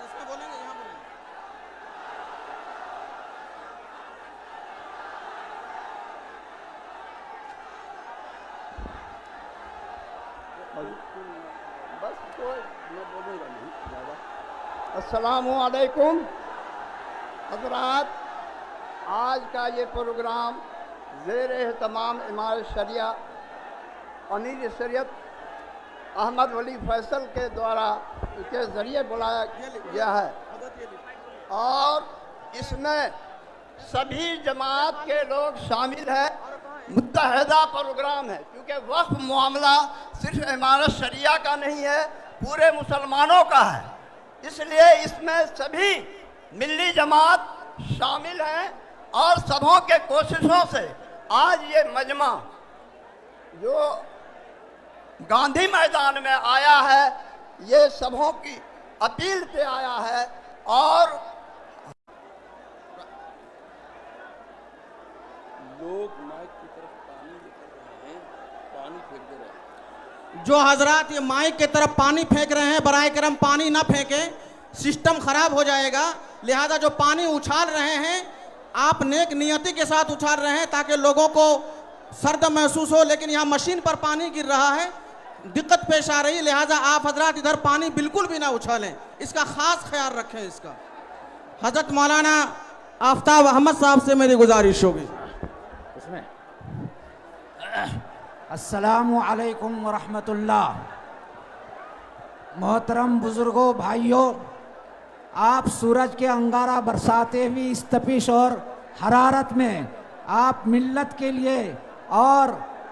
इसमें बोलेंगे, यहाँ बोलेंगे। बस अस्सलामु अलैकुम हज़रात, आज का ये प्रोग्राम ज़ेर-ए-तमाम इमारत शरिया अमीर शरीयत अहमद वली फैसल के द्वारा के ज़रिए बुलाया गया है और इसमें सभी जमात के लोग शामिल हैं। मुत्तहदा प्रोग्राम है क्योंकि वक्फ मामला सिर्फ इमारत शरिया का नहीं है, पूरे मुसलमानों का है, इसलिए इसमें सभी मिल्ली जमात शामिल हैं और सबों के कोशिशों से आज ये मजमा जो गांधी मैदान में आया है, ये सबों की अपील पे आया है और लोग माइक की तरफ पानी लेकर रहे हैं, पानी फेंक दे रहे हैं। जो हजरात ये माइक की तरफ पानी फेंक रहे हैं, बराए करम पानी ना फेंकें, सिस्टम खराब हो जाएगा। लिहाजा जो पानी उछाल रहे हैं आप नेक नियति के साथ उछाल रहे हैं ताकि लोगों को सर्द महसूस हो, लेकिन यहाँ मशीन पर पानी गिर रहा है, दिक्कत पेश आ रही है। लिहाजा आप हजरात इधर पानी बिल्कुल भी ना उछालें, इसका खास ख्याल रखें इसका। हजरत मौलाना आफ्ताब अहमद साहब से मेरी गुजारिश होगी। अस्सलामु अलैकुम व रहमतुल्लाह। मोहतरम बुजुर्गों, भाइयों, आप सूरज के अंगारा बरसाते हुए इस तपिश और हरारत में आप मिल्लत के लिए और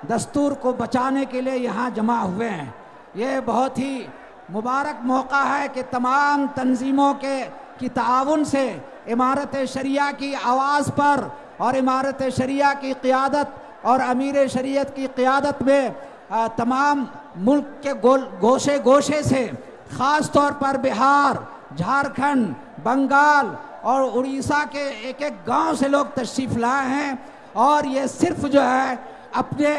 दस्तूर को बचाने के लिए यहाँ जमा हुए हैं। ये बहुत ही मुबारक मौका है कि तमाम तंजीमों की ताउन से इमारत शरिया की आवाज़ पर और इमारत शरिया की क़ियादत और अमीर शरीयत की क़ियादत में तमाम मुल्क के गोशे गोशे से ख़ास तौर पर बिहार, झारखंड, बंगाल और उड़ीसा के एक एक गांव से लोग तशरीफ़ लाए हैं और ये सिर्फ जो है अपने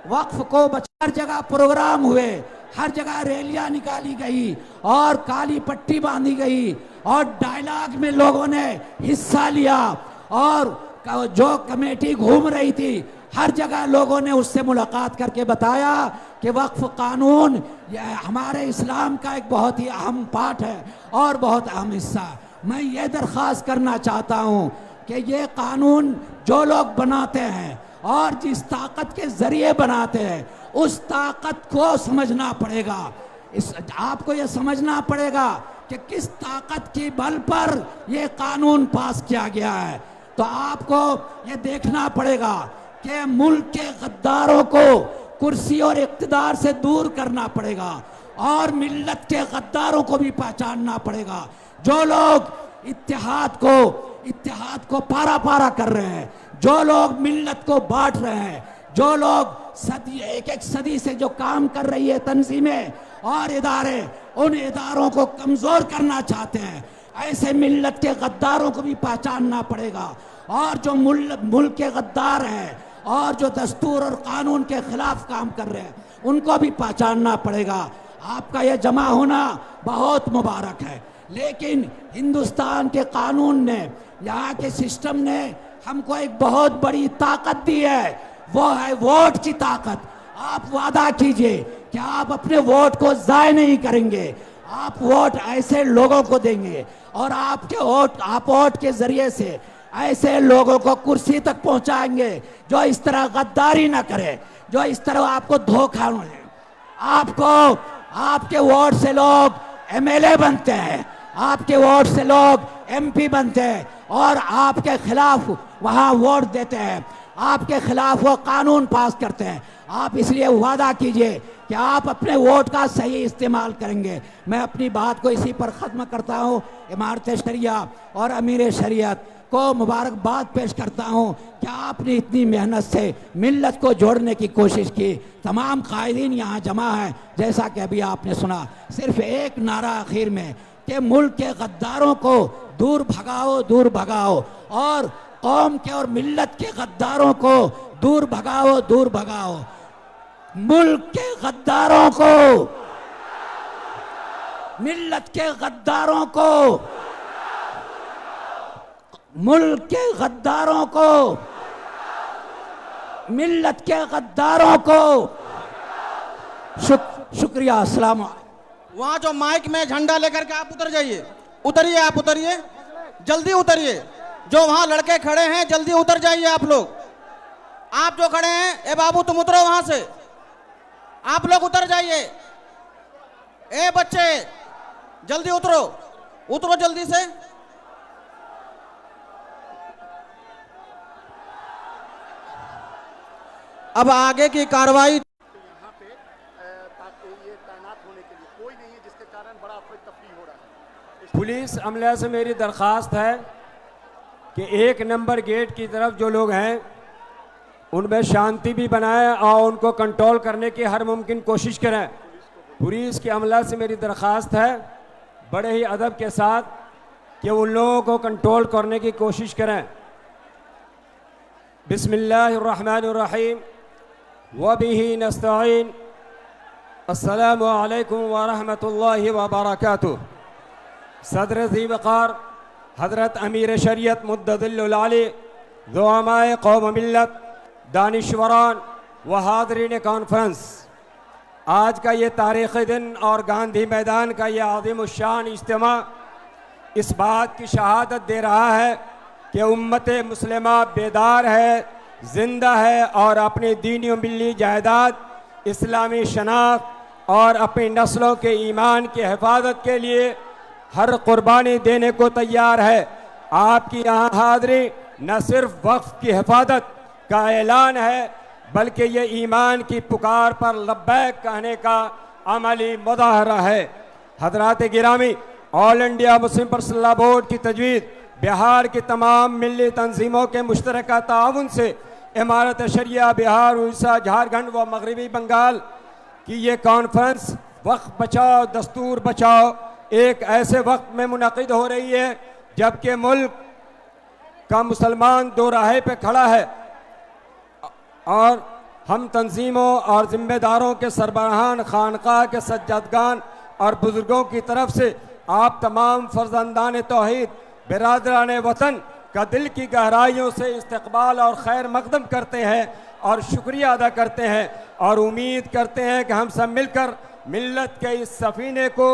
वक्फ को बचा। हर जगह प्रोग्राम हुए, हर जगह रैलियां निकाली गई और काली पट्टी बांधी गई और डायलॉग में लोगों ने हिस्सा लिया और जो कमेटी घूम रही थी हर जगह लोगों ने उससे मुलाकात करके बताया कि वक्फ कानून हमारे इस्लाम का एक बहुत ही अहम पार्ट है और बहुत अहम हिस्सा। मैं ये दरख्वास्त करना चाहता हूँ कि ये कानून जो लोग बनाते हैं और जिस ताकत के जरिए बनाते हैं उस ताकत को समझना पड़ेगा। आपको ये समझना पड़ेगा कि किस ताकत की बल पर ये कानून पास किया गया है। तो आपको ये देखना पड़ेगा कि मुल्क के गद्दारों को कुर्सी और इक़्तिदार से दूर करना पड़ेगा और मिल्लत के गद्दारों को भी पहचानना पड़ेगा। जो लोग इत्तेहाद को पारा पारा कर रहे हैं, जो लोग मिल्लत को बांट रहे हैं, जो लोग एक एक सदी से जो काम कर रही है तंजीमें और इदारे, उन इदारों को कमज़ोर करना चाहते हैं, ऐसे मिल्लत के गद्दारों को भी पहचानना पड़ेगा। और जो मुल्क के गद्दार हैं और जो दस्तूर और कानून के खिलाफ काम कर रहे हैं उनको भी पहचानना पड़ेगा। आपका यह जमा होना बहुत मुबारक है, लेकिन हिंदुस्तान के कानून ने, यहाँ के सिस्टम ने हमको एक बहुत बड़ी ताकत दी है, वो है वोट की ताकत। आप वादा कीजिए कि आप अपने वोट को ज़ाय नहीं करेंगे, आप वोट ऐसे लोगों को देंगे और आप वोट के जरिए से ऐसे लोगों को कुर्सी तक पहुंचाएंगे जो इस तरह गद्दारी ना करे, जो इस तरह आपको धोखा न दे। आपके वोट से लोग एमएलए बनते हैं, आपके वोट से लोग एमपी बनते हैं और आपके खिलाफ वहां वोट देते हैं, आपके खिलाफ वो कानून पास करते हैं। आप इसलिए वादा कीजिए कि आप अपने वोट का सही इस्तेमाल करेंगे। मैं अपनी बात को इसी पर ख़त्म करता हूँ। इमारत शरिया और अमीर शरीयत को मुबारकबाद पेश करता हूँ कि आपने इतनी मेहनत से मिल्लत को जोड़ने की कोशिश की। तमाम कायदीन यहाँ जमा हैं, जैसा कि अभी आपने सुना। सिर्फ एक नारा आखिर में कि मुल्क के गद्दारों को दूर भगाओ, दूर भगाओ, और कौम के और मिल्लत के गद्दारों को दूर भगाओ, दूर भगाओ। मुल्क के गद्दारों को, मिल्लत के गद्दारों को, मुल्क के गद्दारों को, मिल्लत के गद्दारों को शुक्रिया। अस्सलाम वालेकुम। वहां जो माइक में झंडा लेकर के आप उतर जाइए, उतरिए, आप उतरिए, जल्दी उतरिए। जो वहां लड़के खड़े हैं जल्दी उतर जाइए आप लोग। आप जो खड़े हैं, ए बाबू तुम उतरो वहां से, आप लोग उतर जाइए। ए बच्चे जल्दी उतरो, उतरो जल्दी से। अब आगे की कार्रवाई यहाँ पे ताकि ये तैनात होने के लिए कोई नहीं है, जिसके कारण बड़ा अफरा तफरी हो रहा है। पुलिस अमले से मेरी दरख्वास्त है कि 1 नंबर गेट की तरफ जो लोग हैं उनमें शांति भी बनाएं और उनको कंट्रोल करने की हर मुमकिन कोशिश करें। पुलिस के अमला से मेरी दरख्वास्त है बड़े ही अदब के साथ कि उन लोगों को कंट्रोल करने की कोशिश करें। बिस्मिल्लाहिर्रहमानिर्रहीम वबिही नस्तईन। अस्सलामु अलैकुम वरहमतुल्लाहि वबरकातुह। सदर ज़ी वक़ार हज़रत अमीर शरीयत मुद्ददिल्लुल आली, दुआमाए कौम मिल्लत, दानिश्वरान व हाज़रीन कॉन्फ्रेंस, आज का ये तारीख़ी दिन और गांधी मैदान का ये आज़िमुश्शान इज्तिमा इस बात की शहादत दे रहा है कि उम्मत मुस्लिमा बेदार है, जिंदा है और अपनी दीनी व मिल्ली जायदाद, इस्लामी शनाख्त और अपनी नस्लों के ईमान की हिफाजत के लिए हर कुर्बानी देने को तैयार है। आपकी यहाँ हाज़री न सिर्फ वक्फ की हिफाजत का ऐलान है बल्कि ये ईमान की पुकार पर लब्बैक कहने का अमली मुज़ाहरा है। हज़रात गिरामी, all India Muslim personal law board की तजवीज़, बिहार की तमाम मिली तंजीमों के मुश्तरका ताउन से इमारत शरिया बिहार, उड़ीसा, झारखंड व मगरबी बंगाल की ये कॉन्फ्रेंस वक्फ बचाओ दस्तूर बचाओ एक ऐसे वक्त में मुनक़िद हो रही है जबकि मुल्क का मुसलमान दो राहे पे खड़ा है और हम तंजीमों और ज़िम्मेदारों के सरबराहान, खानकाह के सज्जादगान और बुज़ुर्गों की तरफ से आप तमाम फ़र्ज़ंदान तौहीद, बिरादरान वतन का दिल की गहराइयों से इस्तकबाल और खैर मकदम करते हैं और शुक्रिया अदा करते हैं और उम्मीद करते हैं कि हम सब मिलकर मिल्लत के इस सफ़ीने को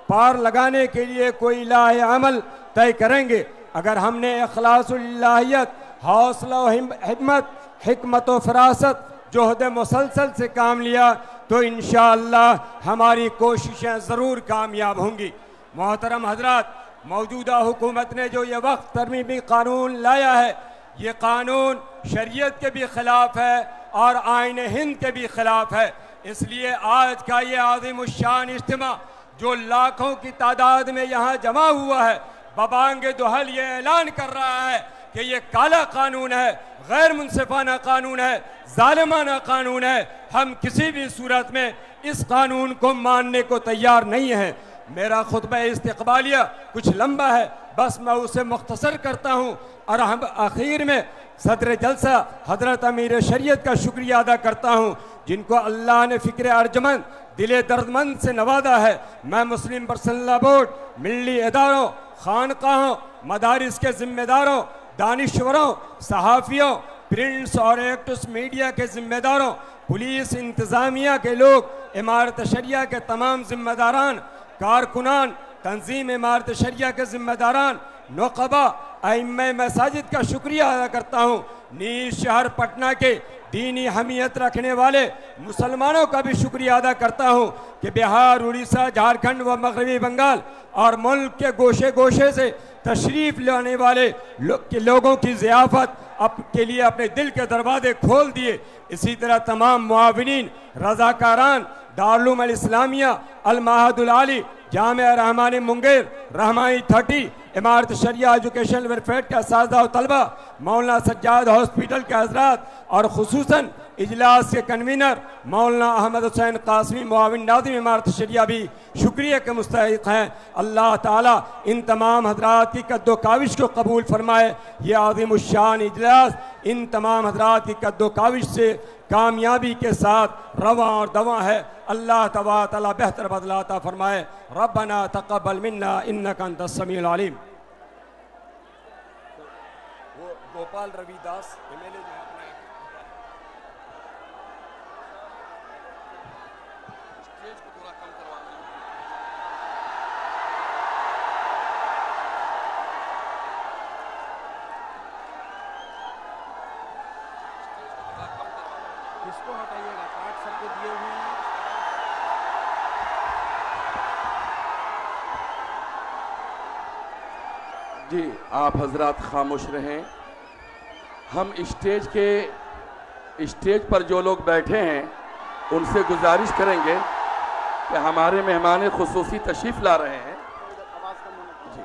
पार लगाने के लिए कोई लाहे अमल तय करेंगे। अगर हमने इखलासुल्लाहियत, हौसला व हिम्मत, हिकमत व फरासत, जोहद मुसलसल से काम लिया तो इंशाअल्लाह हमारी कोशिशें ज़रूर कामयाब होंगी। मोहतरम हजरात, मौजूदा हुकूमत ने जो ये वक्त तरमीमी कानून लाया है, ये कानून शरीयत के भी ख़िलाफ़ है और आइन हिंद के भी ख़िलाफ़ है। इसलिए आज का ये आज़िमुश्शान इज्तिमा जो लाखों की तादाद में यहाँ जमा हुआ है, बबांगे दुहल ये ऐलान कर रहा है कि ये काला कानून है, गैर मुनसिफाना कानून है, जालिमाना कानून है। हम किसी भी सूरत में इस कानून को मानने को तैयार नहीं हैं। मेरा खुतबा इस्तक़बालिया कुछ लंबा है, बस मैं उसे मुख्तसर करता हूँ और हम आखिर में सदर जलसा हजरत अमीर शरीयत का शुक्रिया अदा करता हूँ जिनको अल्लाह ने फ़िक्र अर्जमंद, दिले दर्दमंद से नवाजा है। मैं मुस्लिम पर्सनल लॉ बोर्ड, मिली इदारों, खानकाहों, मदारिस के ज़िम्मेदारों, दानिश्वरों, सहाफ़ियों, प्रिंट्स और इलेक्ट्रॉनिक्स मीडिया के ज़िम्मेदारों, पुलिस इंतज़ामिया के लोग, इमारत शरिया के तमाम ज़िम्मेदारान, कारकुनान, तंजीम इमारत शरिया के ज़िम्मेदारान, नुक़बा, अइम्मे मसाजिद का शुक्रिया अदा करता हूँ। नीर शहर पटना के दीनी हमीयत रखने वाले मुसलमानों का भी शुक्रिया अदा करता हूँ कि बिहार, उड़ीसा, झारखंड व मगरबी बंगाल और मुल्क के गोशे गोशे से तशरीफ़ लाने वाले लोगों की ज़ियाफ़त के लिए अपने दिल के दरवाजे खोल दिए। इसी तरह तमाम मुआविनीन, रज़ाकारान, दारुल उलूम अल इस्लामिया, अल माहदुल आली, जामिया रहमानी मुंगेर, रहमानी 30, इमारत शरिया एजुकेशन वेलफेयर का सादा और तलबा, मौलाना सज्जाद हॉस्पिटल के हजरात और खुसूसन इजलास के कन्वीनर मौलाना अहमद हुसैन कासमी, मुआविन नाज़िम इमारत शरिया भी शुक्रिया के मुस्तहिक़ हैं। अल्लाह ताला इन तमाम हजरात की कद्दो काविश को कबूल फरमाए। ये आज़िमुश्शान इजलास इन तमाम हजरात की कद्दो काविश से कामयाबी के साथ रवा और दवा है। अल्लाह तबारक व तआला बेहतर बदला अता फरमाए। रब्बना तक़ब्बल मिन्ना इन्नका अंतस समीउल अलीम। वो गोपाल रविदास एमएलए जो अपना स्टेज को थोड़ा कम करवाना। किसको हटाइएगा? कार्ड सबको दिए हुए हैं। जी आप हजरात खामोश रहें। हम स्टेज पर जो लोग बैठे हैं उनसे गुजारिश करेंगे कि हमारे मेहमान खुसूसी तशरीफ़ ला रहे हैं। जी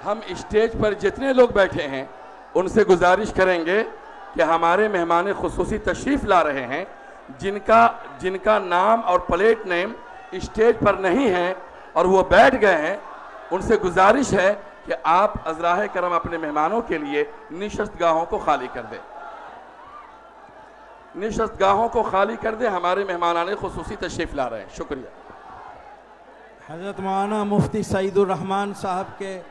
हम स्टेज पर जितने लोग बैठे हैं उनसे गुजारिश करेंगे कि हमारे मेहमान खुसूसी तशरीफ़ ला रहे हैं, जिनका नाम और प्लेट नेम स्टेज पर नहीं है और वो बैठ गए हैं, उनसे गुजारिश है कि आप अज़राए करम अपने मेहमानों के लिए निशस्तगाहों को खाली कर दें। निशस्तगाहों को खाली कर दें, हमारे मेहमान खुसूसी तशरीफ़ ला रहे हैं। शुक्रिया। हज़रत मौलाना मुफ्ती सईदुर रहमान साहब के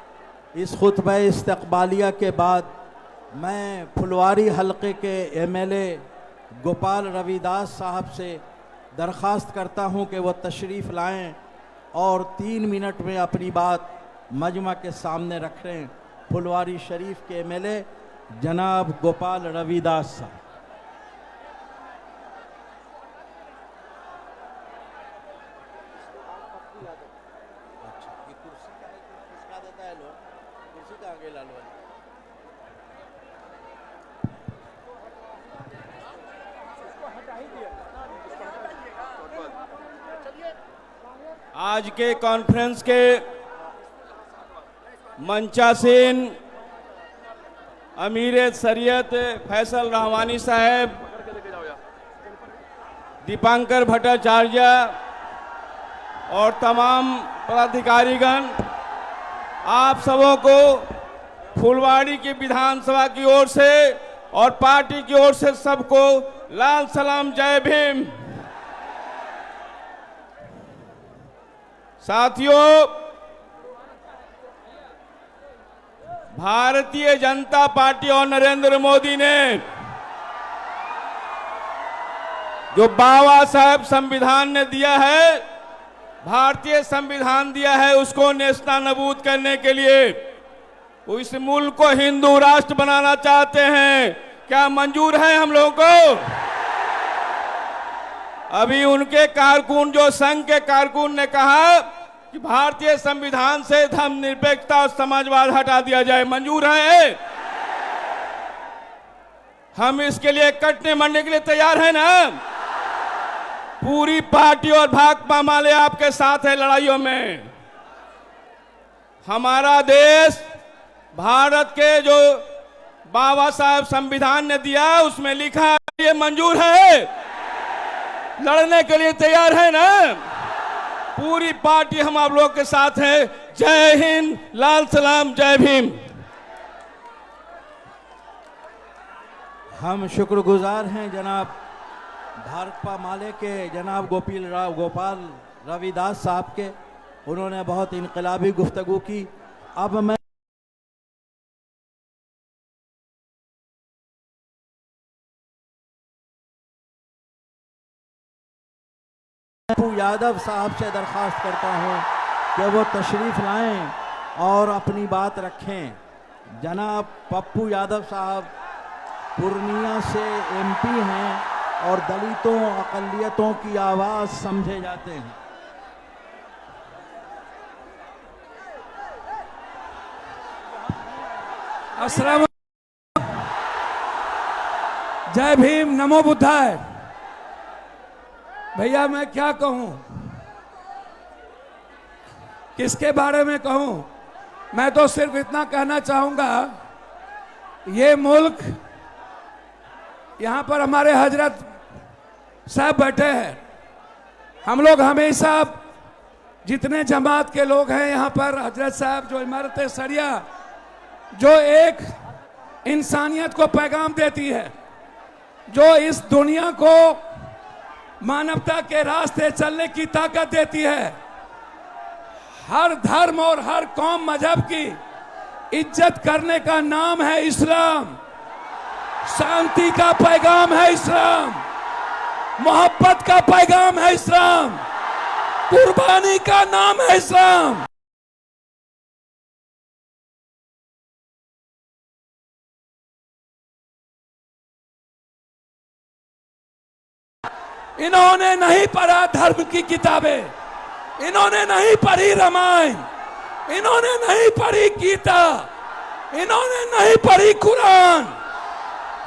इस खुतबा इस्तक़बालिया के बाद मैं फुलवारी हलक़े के MLA गोपाल रविदास साहब से दरख्वास्त करता हूं कि वो तशरीफ़ लाएं और 3 मिनट में अपनी बात मजमा के सामने रखें। फुलवारी शरीफ के MLA जनाब गोपाल रविदास साहब। आज के कॉन्फ्रेंस के मंचासीन अमीर शरीयत फैसल रहमानी साहब, दीपांकर भट्टाचार्य और तमाम पदाधिकारीगण, आप सबों को फुलवाड़ी की विधानसभा की ओर से और पार्टी की ओर से सबको लाल सलाम, जय भीम। साथियों, भारतीय जनता पार्टी और नरेंद्र मोदी ने जो बाबा साहब संविधान ने दिया है, भारतीय संविधान दिया है, उसको नेस्तनाबूद करने के लिए वो इस मुल्क को हिंदू राष्ट्र बनाना चाहते हैं। क्या मंजूर है हम लोगों को? अभी उनके कारकुन, जो संघ के कारकुन ने कहा कि भारतीय संविधान से धर्मनिरपेक्षता और समाजवाद हटा दिया जाए, मंजूर है? हम इसके लिए कटने मरने के लिए तैयार हैं ना? पूरी पार्टी और भाकपा माले आपके साथ है लड़ाइयों में। हमारा देश, भारत के जो बाबा साहब संविधान ने दिया, उसमें लिखा है, ये मंजूर है? लड़ने के लिए तैयार है ना? पूरी पार्टी हम आप लोग के साथ है। जय हिंद, लाल सलाम, जय भीम। हम शुक्रगुजार हैं जनाब भाकपा माले के जनाब गोपाल रविदास साहब के। उन्होंने बहुत इनकलाबी गुफ्तगू की। अब मैं पप्पू यादव साहब से दरख्वास्त करता हूं कि वो तशरीफ़ लाएं और अपनी बात रखें। जनाब पप्पू यादव साहब पूर्णिया से MP हैं और दलितों, अक़लियतों की आवाज़ समझे जाते हैं। अस्सलाम, जय भीम, नमो बुद्धाय। भैया मैं क्या कहूं, किसके बारे में कहूं? मैं तो सिर्फ इतना कहना चाहूंगा, ये मुल्क, यहां पर हमारे हजरत साहब बैठे हैं। हम लोग हमेशा, जितने जमात के लोग हैं यहाँ पर, हजरत साहब जो इमारत सरिया जो एक इंसानियत को पैगाम देती है, जो इस दुनिया को मानवता के रास्ते चलने की ताकत देती है, हर धर्म और हर कौम मजहब की इज्जत करने का नाम है इस्लाम। शांति का पैगाम है इस्लाम, मोहब्बत का पैगाम है इस्लाम, कुर्बानी का नाम है इस्लाम। इन्होंने नहीं पढ़ा धर्म की किताबें, इन्होंने नहीं पढ़ी रामायण, इन्होंने नहीं पढ़ी गीता, इन्होंने नहीं पढ़ी कुरान,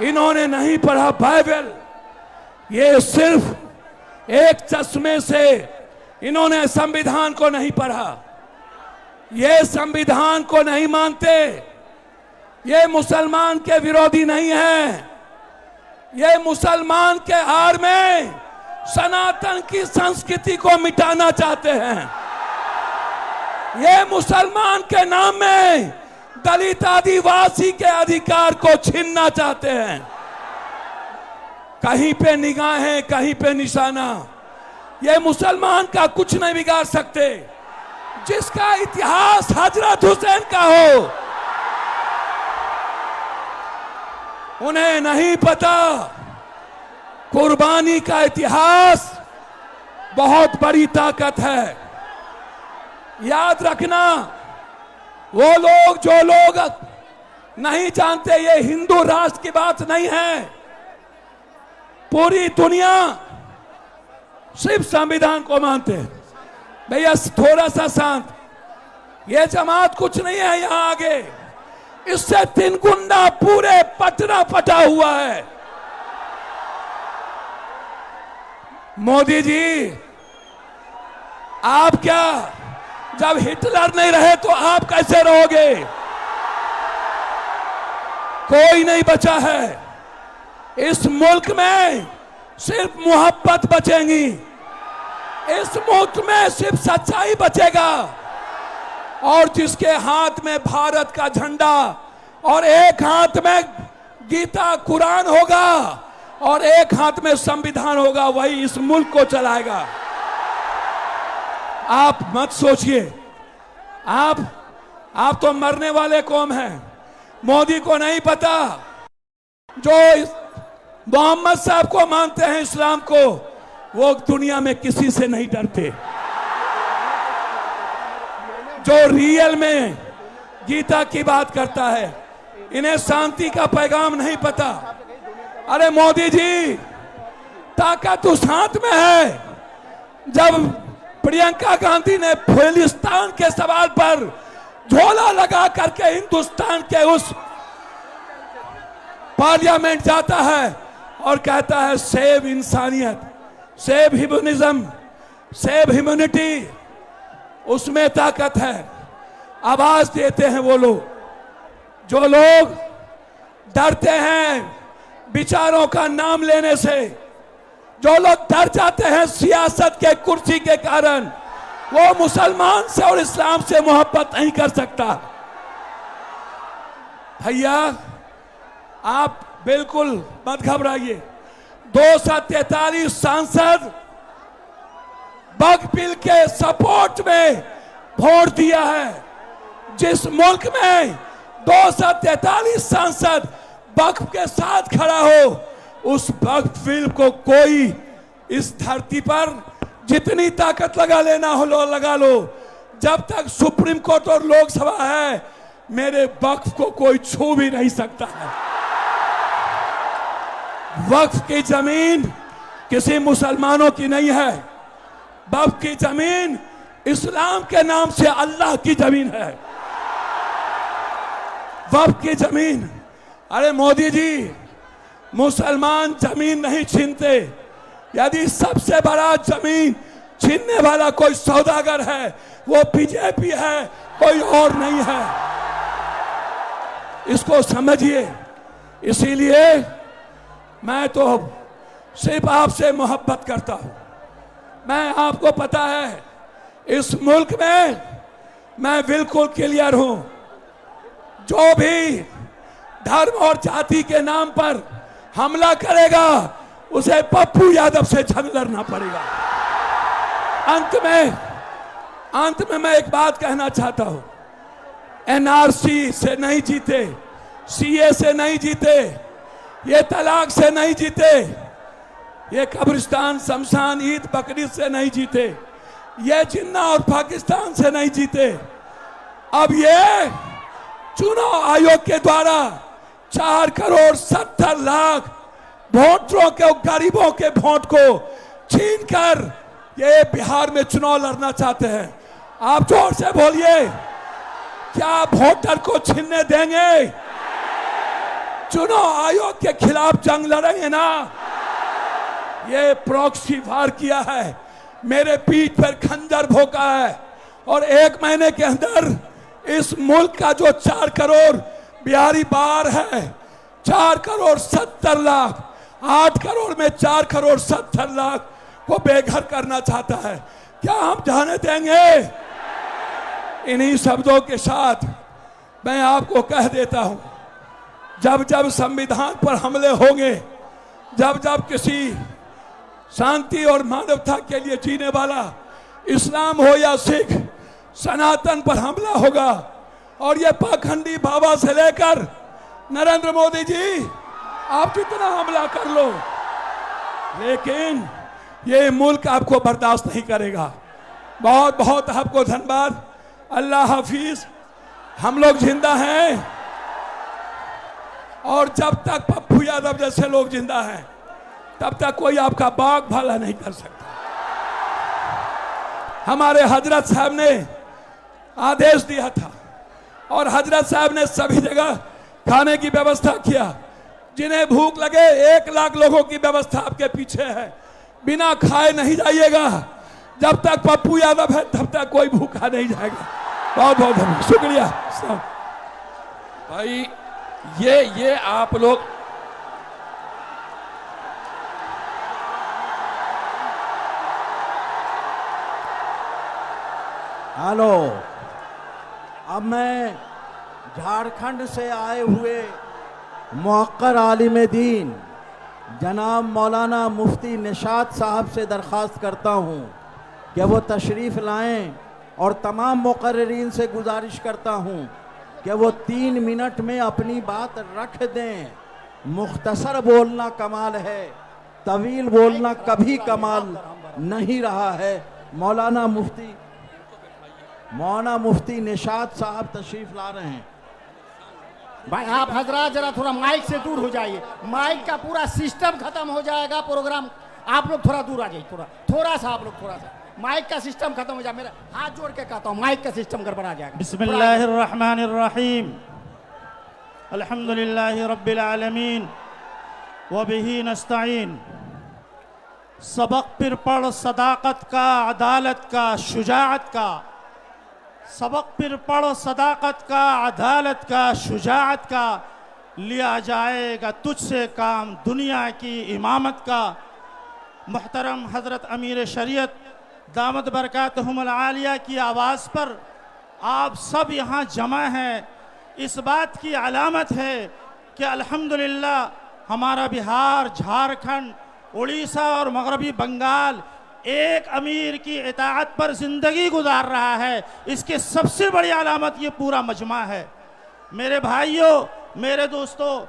इन्होंने नहीं पढ़ा बाइबल। ये सिर्फ एक चश्मे से इन्होंने संविधान को नहीं पढ़ा, ये संविधान को नहीं मानते, ये मुसलमान के विरोधी नहीं है, ये मुसलमान के आड़ में सनातन की संस्कृति को मिटाना चाहते हैं। ये मुसलमान के नाम में दलित आदिवासी के अधिकार को छीनना चाहते हैं। कहीं पे निगाहें, कहीं पे निशाना, ये मुसलमान का कुछ नहीं बिगाड़ सकते। जिसका इतिहास हजरत हुसैन का हो, उन्हें नहीं पता कुर्बानी का इतिहास बहुत बड़ी ताकत है। याद रखना, वो लोग जो लोग नहीं जानते, ये हिंदू राष्ट्र की बात नहीं है। पूरी दुनिया सिर्फ संविधान को मानते हैं। भैया थोड़ा सा शांत, ये जमात कुछ नहीं है यहां आगे, इससे 3 गुना पूरे पटना पटा हुआ है। मोदी जी, आप क्या, जब हिटलर नहीं रहे तो आप कैसे रहोगे? कोई नहीं बचा है। इस मुल्क में सिर्फ मोहब्बत बचेगी, इस मुल्क में सिर्फ सच्चाई बचेगा। और जिसके हाथ में भारत का झंडा और एक हाथ में गीता कुरान होगा और एक हाथ में संविधान होगा, वही इस मुल्क को चलाएगा। आप मत सोचिए, आप तो मरने वाले कौम हैं। मोदी को नहीं पता, जो मोहम्मद साहब को मानते हैं, इस्लाम को, वो दुनिया में किसी से नहीं डरते। जो रियल में गीता की बात करता है, इन्हें शांति का पैगाम नहीं पता। अरे मोदी जी, ताकत उस हाथ में है। जब प्रियंका गांधी ने फिलिस्तीन के सवाल पर झोला लगा करके हिंदुस्तान के उस पार्लियामेंट जाता है और कहता है सेव इंसानियत, सेव ह्यूमनिज्म, सेव ह्यूमैनिटी, उसमें ताकत है। आवाज देते हैं वो लोग, जो लोग डरते हैं विचारों का नाम लेने से, जो लोग डर जाते हैं सियासत के कुर्सी के कारण, वो मुसलमान से और इस्लाम से मोहब्बत नहीं कर सकता। भैया आप बिल्कुल मत घबराइए। 243 सांसद बग बिल के सपोर्ट में वोट दिया है। जिस मुल्क में 243 सांसद वक्फ के साथ खड़ा हो, उस वक्फ बिल को कोई इस धरती पर जितनी ताकत लगा लेना हो लो लगा लो, जब तक सुप्रीम कोर्ट और लोकसभा है, मेरे वक्फ को कोई छू भी नहीं सकता है। वक्फ की जमीन किसी मुसलमानों की नहीं है, वक्फ की जमीन इस्लाम के नाम से अल्लाह की जमीन है। वक्फ की जमीन, अरे मोदी जी, मुसलमान जमीन नहीं छीनते। यदि सबसे बड़ा जमीन छीनने वाला कोई सौदागर है, वो बीजेपी है, कोई और नहीं है। इसको समझिए। इसीलिए मैं तो सिर्फ आपसे मोहब्बत करता हूं। मैं, आपको पता है, इस मुल्क में मैं बिल्कुल क्लियर हूं। जो भी धर्म और जाति के नाम पर हमला करेगा, उसे पप्पू यादव से जंग लड़ना पड़ेगा। अंत में मैं एक बात कहना चाहता हूं। एनआरसी से नहीं जीते, सीए से नहीं जीते, ये तलाक से नहीं जीते, ये कब्रिस्तान, शमशान, ईद बकरीद से नहीं जीते, ये जिन्ना और पाकिस्तान से नहीं जीते। अब ये चुनाव आयोग के द्वारा 4 करोड़ 70 लाख वोटरों के, गरीबों के वोट को छीन कर ये बिहार में चुनाव लड़ना चाहते हैं। आप जोर से बोलिए, क्या आप वोटर को छीनने देंगे? चुनाव आयोग के खिलाफ जंग लड़ेंगे ना? ये प्रॉक्सी वार किया है, मेरे पीठ पर खंजर भोंका है, और 1 महीने के अंदर इस मुल्क का जो 4 करोड़ बिहारी बाहर है, 4 करोड़ 70 लाख, 8 करोड़ में 4 करोड़ 70 लाख को बेघर करना चाहता है। क्या हम जाने देंगे? इन्हीं शब्दों के साथ मैं आपको कह देता हूं, जब जब संविधान पर हमले होंगे, जब जब किसी शांति और मानवता के लिए जीने वाला इस्लाम हो या सिख सनातन पर हमला होगा, और ये पाखंडी बाबा से लेकर नरेंद्र मोदी जी, आप जितना हमला कर लो, लेकिन ये मुल्क आपको बर्दाश्त नहीं करेगा। बहुत बहुत आपको धन्यवाद। अल्लाह हाफिज। हम लोग जिंदा हैं, और जब तक पप्पू यादव जैसे लोग जिंदा हैं, तब तक कोई आपका बाग भला नहीं कर सकता। हमारे हजरत साहब ने आदेश दिया था, और हजरत साहब ने सभी जगह खाने की व्यवस्था किया। जिन्हें भूख लगे, 1 लाख लोगों की व्यवस्था आपके पीछे है। बिना खाए नहीं जाइएगा। जब तक पप्पू यादव है, तब तक कोई भूखा नहीं जाएगा। बहुत बहुत धन्यवाद, शुक्रिया। भाई ये आप लोग हेलो, अब मैं झारखंड से आए हुए मुअक्कर आलिम दीन जनाब मौलाना मुफ्ती निशात साहब से दरख्वास्त करता हूँ कि वो तशरीफ़ लाएं, और तमाम मुक़र्रिरीन से गुजारिश करता हूँ कि वो 3 मिनट में अपनी बात रख दें। मुख्तसर बोलना कमाल है, तवील बोलना कभी कमाल नहीं रहा है। मौलाना मुफ्ती निशात साहब तशरीफ़ ला रहे हैं। भाई आप हजरात जरा थोड़ा माइक से दूर हो जाइए, माइक का पूरा सिस्टम खत्म हो जाएगा प्रोग्राम। आप लोग थोड़ा दूर आ जाइए, थोड़ा सा आप लोग थोड़ा सा, माइक का सिस्टम खत्म हो जाए। मेरा हाथ जोड़ के कहता हूँ, माइक का सिस्टम गड़बड़ा जाएगा। बिस्मिल्लाहिर्रहमानिर्रहीम, अल्हम्दुलिल्लाहि रब्बिल आलमीन, व बिही नस्तईन। सबक फिर पढ़ सदाकत का, अदालत का, शुजाअत का। सबक फिर पढ़ सदाकत का, अदालत का, शुजाअत का। लिया जाएगा तुझसे काम दुनिया की इमामत का। मुहतरम हज़रत अमीर शरीयत दामद बरकातहुमुल आलिया की आवाज़ पर आप सब यहाँ जमा हैं, इस बात की अलामत है कि अल्हम्दुलिल्लाह हमारा बिहार, झारखंड, उड़ीसा और मगरबी बंगाल एक अमीर की इताअत पर ज़िंदगी गुजार रहा है। इसकी सबसे बड़ी अलामत ये पूरा मजमा है। मेरे भाइयों, मेरे दोस्तों,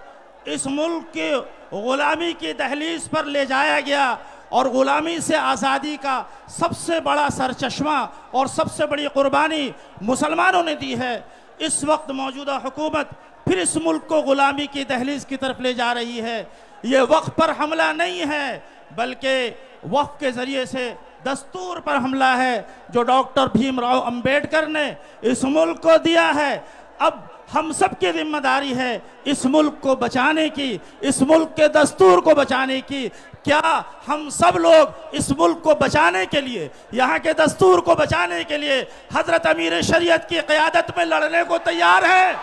इस मुल्क के ग़ुलामी की दहलीज पर ले जाया गया, और ग़ुलामी से आज़ादी का सबसे बड़ा सरचश्मा और सबसे बड़ी कुर्बानी मुसलमानों ने दी है। इस वक्त मौजूदा हुकूमत फिर इस मुल्क को ग़ुलामी की दहलीज की तरफ ले जा रही है। ये वक्फ पर हमला नहीं है, बल्कि वक्फ के ज़रिए से दस्तूर पर हमला है, जो डॉक्टर भीमराव अंबेडकर ने इस मुल्क को दिया है। अब हम सब की जिम्मेदारी है इस मुल्क को बचाने की, इस मुल्क के दस्तूर को बचाने की। क्या हम सब लोग इस मुल्क को बचाने के लिए, यहाँ के दस्तूर को बचाने के लिए हजरत अमीर शरीयत की क़यादत में लड़ने को तैयार हैं?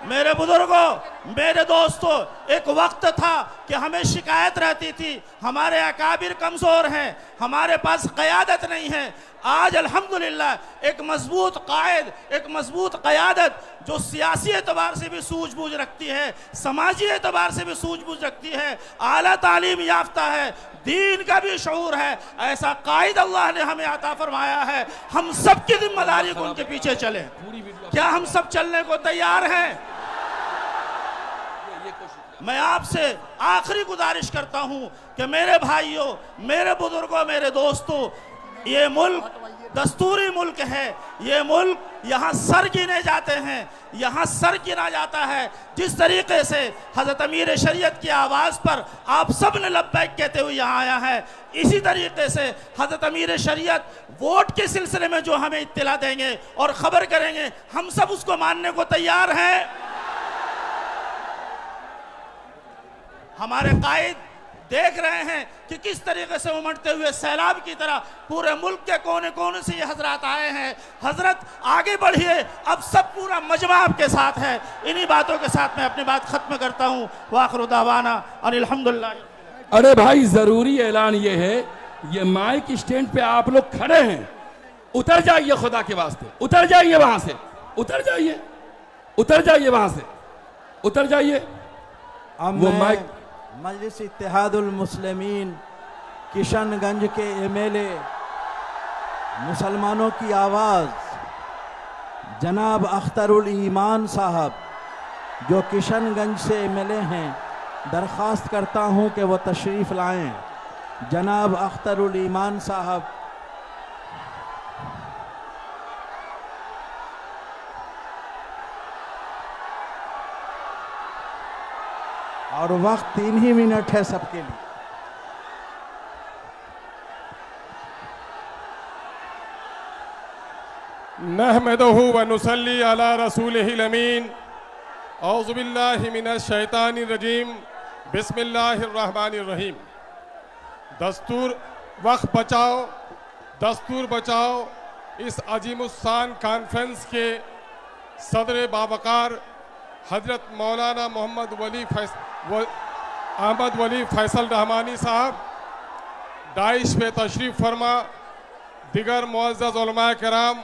मेरे बुजुर्गों, मेरे दोस्तों, एक वक्त था कि हमें शिकायत रहती थी हमारे अकाबिर कमज़ोर हैं, हमारे पास क़यादत नहीं है। आज अल्हम्दुलिल्लाह एक मजबूत कायद, एक मजबूत क़यादत जो सियासी एतबार से भी सूझबूझ रखती है, समाजी एतबार से भी सूझबूझ रखती है, आला तालीम याफ्ता है, दीन का भी शऊर है, ऐसा कायद अल्लाह ने हमें अता फरमाया है। हम सब की जिम्मेदारी को उनके पीछे चले। क्या हम सब चलने को तैयार हैं? मैं आपसे आखिरी गुजारिश करता हूं कि मेरे भाइयों, मेरे बुजुर्गों, मेरे दोस्तों, ये मुल्क दस्तूरी मुल्क है। ये मुल्क यहाँ सर गिने जाते हैं, यहाँ सर गिना जाता है। जिस तरीके से हज़रत अमीर शरीयत की आवाज़ पर आप सब ने लब्बैक कहते हुए यहाँ आया है, इसी तरीके से हज़रत अमीर शरीयत वोट के सिलसिले में जो हमें इत्तला देंगे और ख़बर करेंगे, हम सब उसको मानने को तैयार हैं। हमारे कायद देख रहे हैं कि किस तरीके से उमड़ते हुए सैलाब की तरह पूरे मुल्क के कोने कोने से ये हजरत आए हैं। हजरत आगे बढ़िए, अब सब पूरा मजमा आपके साथ है। इन्हीं बातों के साथ मैं अपनी बात खत्म करता हूँ। वाखिर दावाना अनिल हम्दुलिल्लाह। अरे भाई, जरूरी ऐलान ये है, ये माइक स्टैंड पे आप लोग खड़े हैं, उतर जाइए खुदा के वास्ते, उतर जाइए वहां से, उतर जाइए, उतर जाइए वहां से, उतर जाइए। वो माइक मजलिस इत्तेहादुल मुस्लिमीन किशनगंज के एमएलए मुसलमानों की आवाज़ जनाब अख्तरुल ईमान साहब, जो किशनगंज से एमएलए हैं, दरख्वास्त करता हूं कि वो तशरीफ़ लाएं। जनाब अख्तरुल ईमान साहब। और वक्त 3 ही मिनट है सबके लिए। नहमदहु व नुसल्ली अला रसूलिहिल अमीन। औज़ु बिल्लाहि मिनश शैतानिर रजीम। बिस्मिल्लाहिर रहमानिर रहीम। दस्तूर वक्त बचाओ, दस्तूर बचाओ इस अजीमुस्सान कॉन्फ्रेंस के सदर बावकार हजरत मौलाना मोहम्मद अहमद वली फैसल रहमानी साहब दाइश पे तशरीफ़ फरमा, दिगर मुअज़्ज़ज़ उलमाए किराम,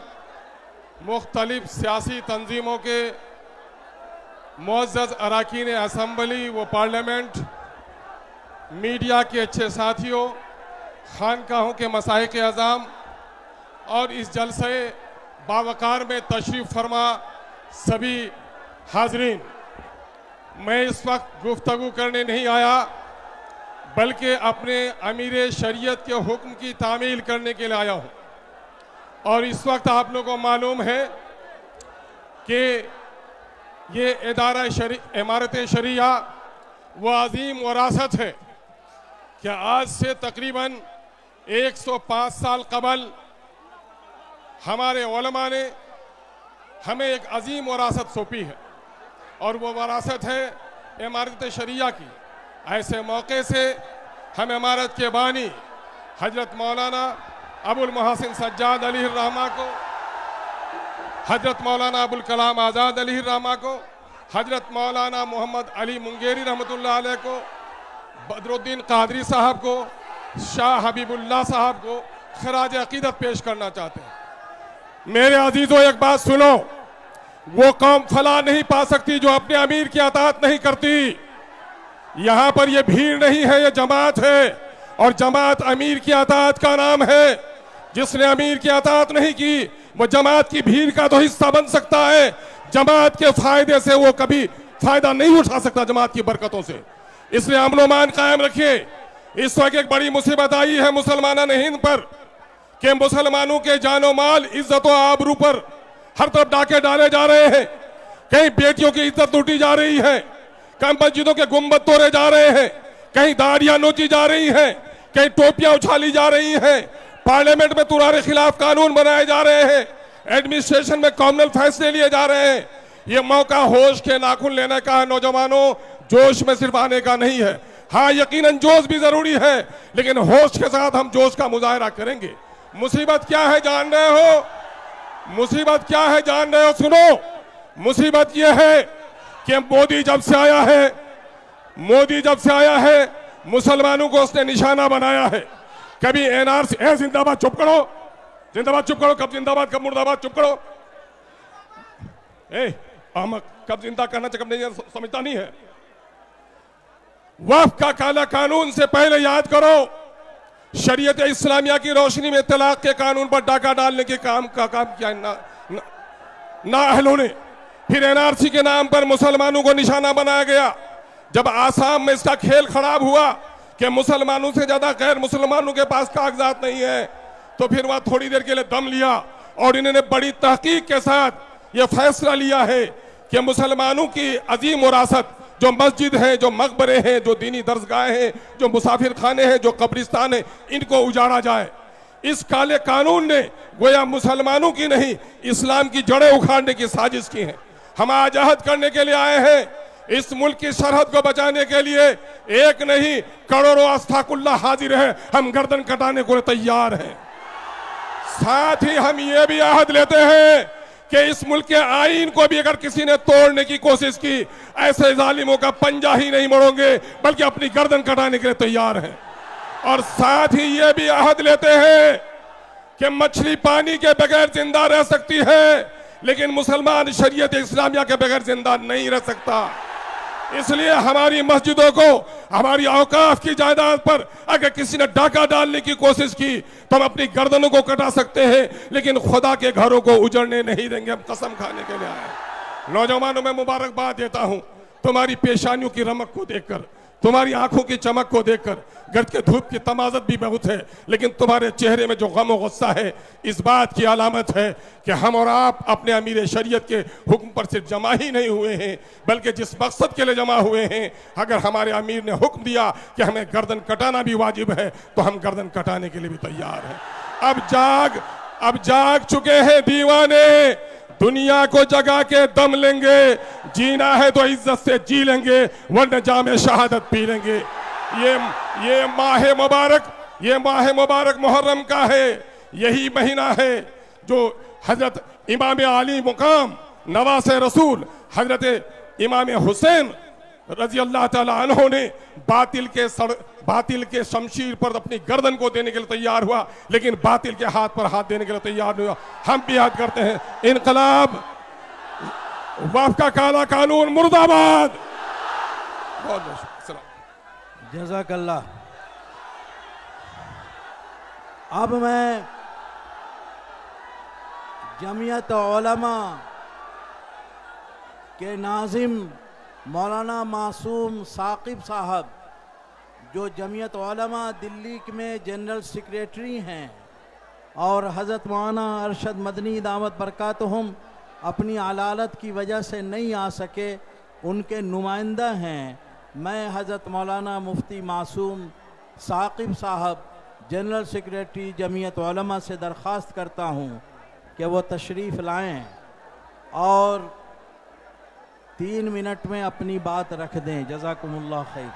मुख्तलिफ सियासी तंजीमों के मुअज़्ज़ज़ अरकान असम्बली व पार्लियामेंट, मीडिया के अच्छे साथियों, खानकाहों के मसाइक अज़ाम और इस जलसे बावकार में तशरीफ़ फरमा सभी हाजरीन, मैं इस वक्त गुफ्तगू करने नहीं आया, बल्कि अपने अमीर शरीयत के हुक्म की तामील करने के लिए आया हूँ। और इस वक्त आप लोगों को मालूम है कि ये इदारा इमारत शरिया वो अजीम वरासत है कि आज से तकरीबन 105 साल कबल हमारे उलमा ने हमें एक अजीम वरासत सौंपी है, और वो वरासत है इमारत शरिया की। ऐसे मौके से हम इमारत के बानी हजरत मौलाना अबुल मोहसिन सज्जाद अलैहिर्रहमा को, हजरत मौलाना अबुल कलाम आज़ाद अलैहिर्रहमा को, हजरत मौलाना मोहम्मद अली मुंगेरी रहमतुल्लाह अलैह को, बदरुद्दीन कादरी साहब को, शाह हबीबुल्लाह साहब को खराज अकीदत पेश करना चाहते हैं। मेरे अजीजों, एक बात सुनो, वो कौम फला नहीं पा सकती जो अपने अमीर की अताअत नहीं करती। यहां पर ये भीड़ नहीं है, ये जमात है, और जमात अमीर की अताअत का नाम है। जिसने अमीर की अताअत नहीं की वो जमात की भीड़ का तो हिस्सा बन सकता है, जमात के फायदे से वो कभी फायदा नहीं उठा सकता, जमात की बरकतों से। इसलिए अमन व अमान कायम रखिए। इस वक्त एक बड़ी मुसीबत आई है मुसलमान हिंद पर कि मुसलमानों के जानो माल, इज्जत व आबरू पर हर तरफ डाके डाले जा रहे हैं। कहीं बेटियों की इज्जत लूटी जा रही है, कहीं मस्जिदों के गुंबद तोड़े जा रहे हैं, कहीं दाढ़ियां नोची जा रही हैं, कहीं टोपियां उछाली जा रही हैं, पार्लियामेंट में तुम्हारे खिलाफ कानून बनाए जा रहे हैं, एडमिनिस्ट्रेशन में कॉमनल फैसले लिए जा रहे हैं। ये मौका होश के नाखून लेने का है नौजवानों, जोश में सिर्फ आने का नहीं है। हाँ, यकीनन जोश भी जरूरी है, लेकिन होश के साथ हम जोश का मुजाहरा करेंगे। मुसीबत क्या है जान रहे हो? मुसीबत क्या है जान रहे हो? सुनो, मुसीबत यह है कि मोदी जब से आया है मुसलमानों को उसने निशाना बनाया है। कभी एनआरसी, जिंदाबाद, चुप करो, जिंदाबाद चुप करो, कब जिंदाबाद कब मुर्दाबाद, चुप करो। अहमद, कब जिंदा करना चाहिए कब नहीं समझता नहीं है। वक्फ का काला कानून से पहले याद करो, शरीयत इस्लामिया की रोशनी में तलाक के कानून पर डाका डालने के काम किया नाअहलों ने। फिर एनआरसी के नाम पर मुसलमानों को निशाना बनाया गया। जब आसाम में इसका खेल खराब हुआ कि मुसलमानों से ज्यादा गैर मुसलमानों के पास कागजात नहीं है, तो फिर वह थोड़ी देर के लिए दम लिया और इन्होंने बड़ी तहकीक के साथ यह फैसला लिया है कि मुसलमानों की अजीम विरासत जो मस्जिद है, जो मकबरे हैं, जो दीनी दरसगाह हैं, जो मुसाफिर खाने हैं, जो कब्रिस्तान है, इनको उजाड़ा जाए। इस काले कानून ने गोया मुसलमानों की नहीं, इस्लाम की जड़ें उखाड़ने की साजिश की है। हम आज अहद करने के लिए आए हैं, इस मुल्क की सरहद को बचाने के लिए एक नहीं करोड़ों अस्ताकुल्लाह हाजिर है, हम गर्दन कटाने को तैयार हैं। साथ ही हम ये भी अहद लेते हैं कि इस मुल्क के आईन को भी अगर किसी ने तोड़ने की कोशिश की, ऐसे जालिमों का पंजा ही नहीं मोड़ोगे बल्कि अपनी गर्दन कटाने के लिए तैयार हैं। और साथ ही ये भी अहद लेते हैं कि मछली पानी के बगैर जिंदा रह सकती है, लेकिन मुसलमान शरीयत इस्लामिया के बगैर जिंदा नहीं रह सकता। इसलिए हमारी मस्जिदों को, हमारी औकाफ की जायदाद पर अगर किसी ने डाका डालने की कोशिश की तो हम अपनी गर्दनों को कटा सकते हैं, लेकिन खुदा के घरों को उजड़ने नहीं देंगे। हम कसम खाने के लिए आए। नौजवानों में मुबारकबाद देता हूं तुम्हारी पेशानियों की रमक को देखकर, तुम्हारी आंखों की चमक को देखकर। गर्द के धूप की तमाजत भी बहुत है, लेकिन तुम्हारे चेहरे में जो गम और गुस्सा है, इस बात की अलामत है कि हम और आप अपने अमीर शरीयत के हुक्म पर सिर्फ जमा ही नहीं हुए हैं, बल्कि जिस मकसद के लिए जमा हुए हैं। अगर हमारे अमीर ने हुक्म दिया कि हमें गर्दन कटाना भी वाजिब है, तो हम गर्दन कटाने के लिए भी तैयार हैं। अब जाग चुके हैं दीवाने, दुनिया को जगा के दम लेंगे। जीना है तो इज्जत से जी लेंगे, वरना जामे शहादत पी लेंगे। ये माह मुबारक मुहर्रम का है। यही महीना है जो हजरत इमाम आली मुकाम नवासे रसूल हजरत इमाम हुसैन रजी अल्लाह ताला अन्हो ने बातिल के शमशीर पर अपनी गर्दन को देने के लिए तैयार हुआ, लेकिन बातिल के हाथ पर हाथ देने के लिए तैयार नहीं हुआ। हम भी याद करते हैं, इनकलाब, वफ का काला कानून मुर्दाबाद। बहुत बहुत जज़ाकल्लाह। अब मैं जमीयत उलमा के नाज़िम मौलाना मासूम साकिब साहब, जो जमीयत उलमा दिल्ली में जनरल सेक्रेटरी हैं, और हज़रत मौलाना अरशद मदनी दामत बरकातुहुम अपनी अलालत की वजह से नहीं आ सके, उनके नुमाइंदा हैं। मैं हज़रत मौलाना मुफ्ती मासूम साकिब साहब जनरल सेक्रेटरी जमीयत उलमा से दरख्वास्त करता हूँ कि वो तशरीफ़ लाएं और 3 मिनट में अपनी बात रख दें। जज़ाकुमुल्लाह खैर।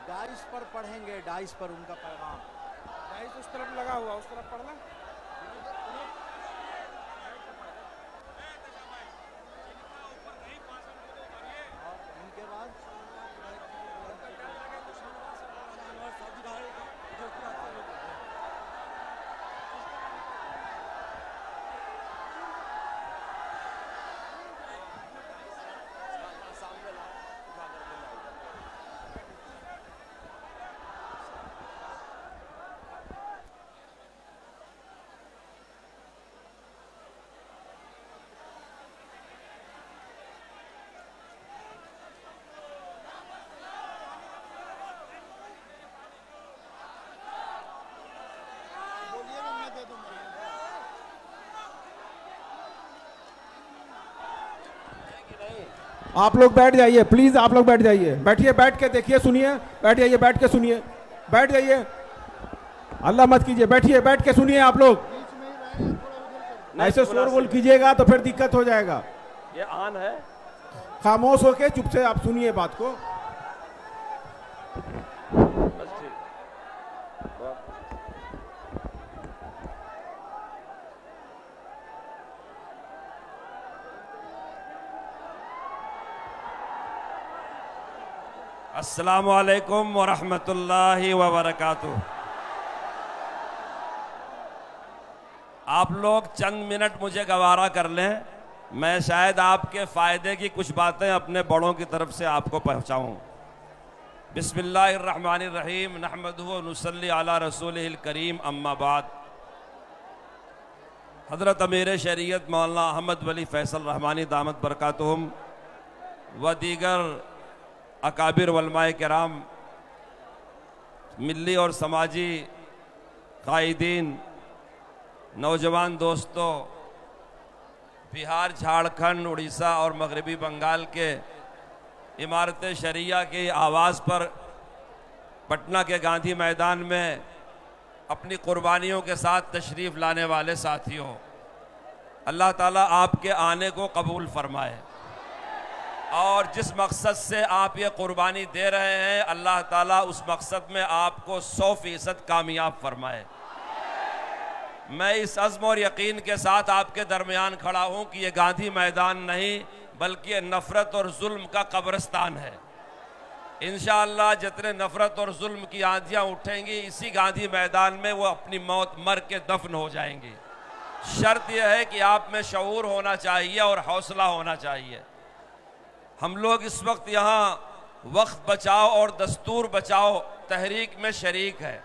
डाइस पर पढ़ेंगे, डाइस पर उनका पैगाम। डाइस उस तरफ लगा हुआ, उस तरफ पढ़ना। उनके बाद आप लोग बैठ जाइए प्लीज, आप लोग बैठ जाइए, बैठिए, बैठ के देखिए, सुनिए, बैठ जाइए, बैठ के सुनिए, बैठ जाइए, अल्लाह मत कीजिए, बैठिए, बैठ के सुनिए। आप लोग ऐसे शोरगुल कीजिएगा तो फिर दिक्कत हो जाएगा। ये आन है, खामोश होके चुप से आप सुनिए बात को। अस्सलामु अलैकुम व रहमतुल्लाहि व बरकातुहू। आप लोग चंद मिनट मुझे गवारा कर लें, मैं शायद आपके फ़ायदे की कुछ बातें अपने बड़ों की तरफ से आपको पहुंचाऊं। बिस्मिल्लाहिर्रहमानिर्रहीम नहमदुहु व नुसल्ली अला रसूलिहिल करीम अम्मा बाद। हज़रत अमीर शरीयत मौलाना अहमद वली फैसल रहमानी दामत बरकातुहुम व दीगर अकाबिर उलमाए किराम, मिली और समाजी कायदीन, नौजवान दोस्तों, बिहार, झारखंड, उड़ीसा और मगरबी बंगाल के इमारत शरिया की आवाज़ पर पटना के गांधी मैदान में अपनी कुर्बानियों के साथ तशरीफ़ लाने वाले साथियों, अल्लाह ताला आपके आने को कबूल फरमाए और जिस मकसद से आप ये कुर्बानी दे रहे हैं, अल्लाह ताला उस मकसद में आपको 100% कामयाब फरमाए। मैं इस अज़्म और यकीन के साथ आपके दरमियान खड़ा हूँ कि ये गांधी मैदान नहीं बल्कि ये नफ़रत और जुल्म का कब्रिस्तान है। इंशाअल्लाह जितने नफ़रत और जुल्म की आंधियाँ उठेंगी, इसी गांधी मैदान में वो अपनी मौत मर के दफन हो जाएंगी। शर्त यह है कि आप में शऊर होना चाहिए और हौसला होना चाहिए। हम लोग इस वक्त यहाँ वक्फ बचाओ और दस्तूर बचाओ तहरीक में शरीक है।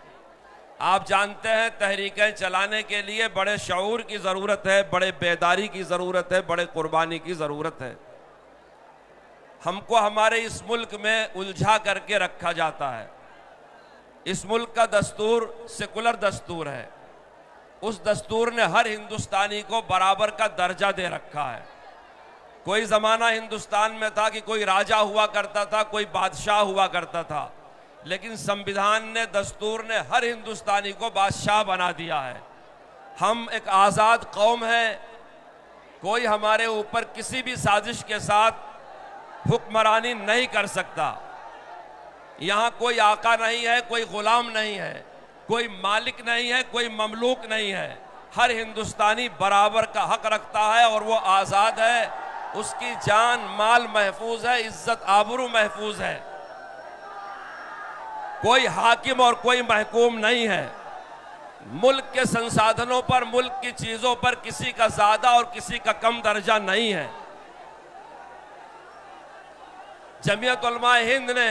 आप जानते हैं तहरीकें चलाने के लिए बड़े शऊर की ज़रूरत है, बड़े बेदारी की ज़रूरत है, बड़े कुर्बानी की ज़रूरत है। हमको हमारे इस मुल्क में उलझा करके रखा जाता है। इस मुल्क का दस्तूर सेकुलर दस्तूर है। उस दस्तूर ने हर हिंदुस्तानी को बराबर का दर्जा दे रखा है। कोई ज़माना हिंदुस्तान में था कि कोई राजा हुआ करता था, कोई बादशाह हुआ करता था, लेकिन संविधान ने, दस्तूर ने हर हिंदुस्तानी को बादशाह बना दिया है। हम एक आज़ाद कौम है। कोई हमारे ऊपर किसी भी साजिश के साथ हुक्मरानी नहीं कर सकता। यहाँ कोई आका नहीं है, कोई गुलाम नहीं है, कोई मालिक नहीं है, कोई ममलूक नहीं है। हर हिंदुस्तानी बराबर का हक रखता है और वो आज़ाद है। उसकी जान माल महफूज है, इज्जत आबरू महफूज है। कोई हाकिम और कोई महकूम नहीं है। मुल्क के संसाधनों पर, मुल्क की चीजों पर किसी का ज्यादा और किसी का कम दर्जा नहीं है। जमीयत उलमा हिंद ने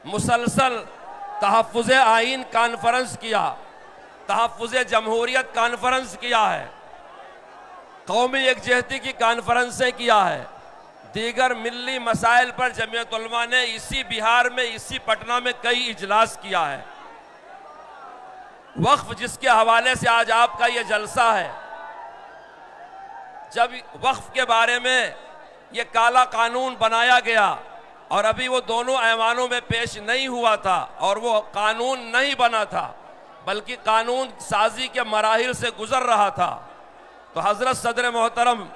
मुसलसल तहफ़्फ़ुज़ आइन कॉन्फ्रेंस किया, तहफ़्फ़ुज़ जमहूरियत कॉन्फ्रेंस किया है, कौमी यकजहती की कॉन्फ्रेंसें किया है। दीगर मिल्ली मसाइल पर जमीयत उलमा ने इसी बिहार में, इसी पटना में कई इजलास किया है। वक्फ जिसके हवाले से आज आपका ये जलसा है, जब वक्फ के बारे में ये काला कानून बनाया गया और अभी वो दोनों ऐवानों में पेश नहीं हुआ था और वो कानून नहीं बना था बल्कि कानून साजी के मराहिल से गुजर रहा था, तो हजरत सदर मोहतरम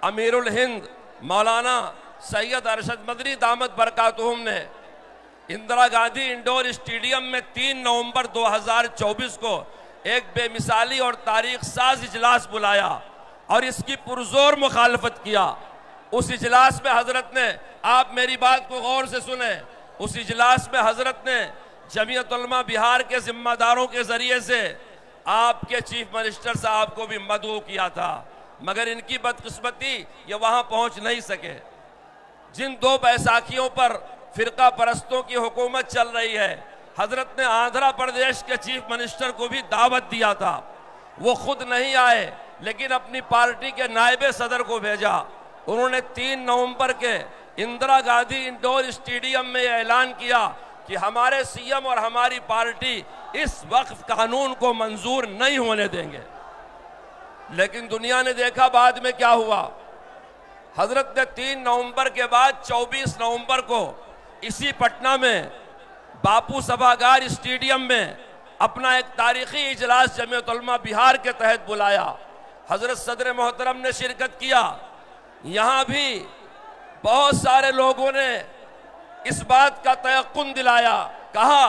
अमीरुल हिंद मौलाना सैयद अरशद मदनी दामत बरकातुहुम ने इंदिरा गांधी इंडोर स्टेडियम में 3 नवंबर 2024 को एक बेमिसाली और तारीख साज इजलास बुलाया और इसकी पुरजोर मुखालफत किया। उस इजलास में हजरत ने, आप मेरी बात को गौर से सुने, उस इजलास में हजरत ने जमीयत उलमा बिहार के जिम्मेदारों के जरिए से आपके चीफ मिनिस्टर साहब को भी मदऊ किया था, मगर इनकी बदकिस्मती ये वहां पहुंच नहीं सके। जिन 2 बैसाखियों पर फिरका परस्तों की हुकूमत चल रही है, हजरत ने आंध्र प्रदेश के चीफ मिनिस्टर को भी दावत दिया था। वो खुद नहीं आए लेकिन अपनी पार्टी के नायब सदर को भेजा। उन्होंने 3 नवंबर के इंदिरा गांधी इंडोर स्टेडियम में ऐलान किया कि हमारे सीएम और हमारी पार्टी इस वक्फ कानून को मंजूर नहीं होने देंगे। लेकिन दुनिया ने देखा बाद में क्या हुआ। हजरत ने 3 नवंबर के बाद 24 नवंबर को इसी पटना में बापू सभागार स्टेडियम में अपना एक तारीखी इजलास जमीयत उलमा बिहार के तहत बुलाया। हजरत सदर मोहतरम ने शिरकत किया। यहाँ भी बहुत सारे लोगों ने इस बात का तयक्कुन दिलाया, कहा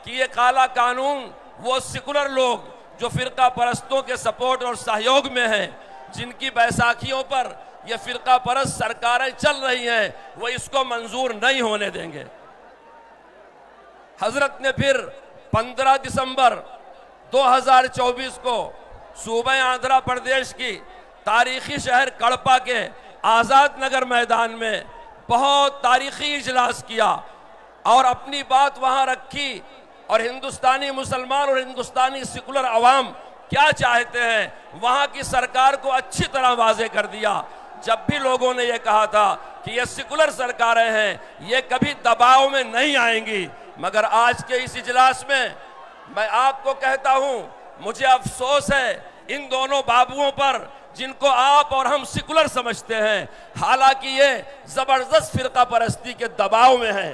कि ये काला कानून वो सेकुलर लोग जो फिरका परस्तों के सपोर्ट और सहयोग में हैं, जिनकी बैसाखियों पर ये फिरका परस्त सरकारें चल रही हैं, वो इसको मंजूर नहीं होने देंगे। हजरत ने फिर 15 दिसंबर 2024 को सूबे आंध्र प्रदेश की तारीखी शहर कड़पा के आज़ाद नगर मैदान में बहुत तारीखी इजलास किया। और अपनी बात वहां रखी और हिंदुस्तानी मुसलमान और हिंदुस्तानी सेकुलर अवाम क्या चाहते हैं वहां की सरकार को अच्छी तरह वाजे कर दिया। जब भी लोगों ने यह कहा था कि ये सेकुलर सरकारें हैं, ये कभी दबाव में नहीं आएंगी, मगर आज के इस इजलास में मैं आपको कहता हूं, मुझे अफसोस है इन दोनों बाबुओं पर जिनको आप और हम सेकुलर समझते हैं, हालांकि ये जबरदस्त फिरका परस्ती के दबाव में है।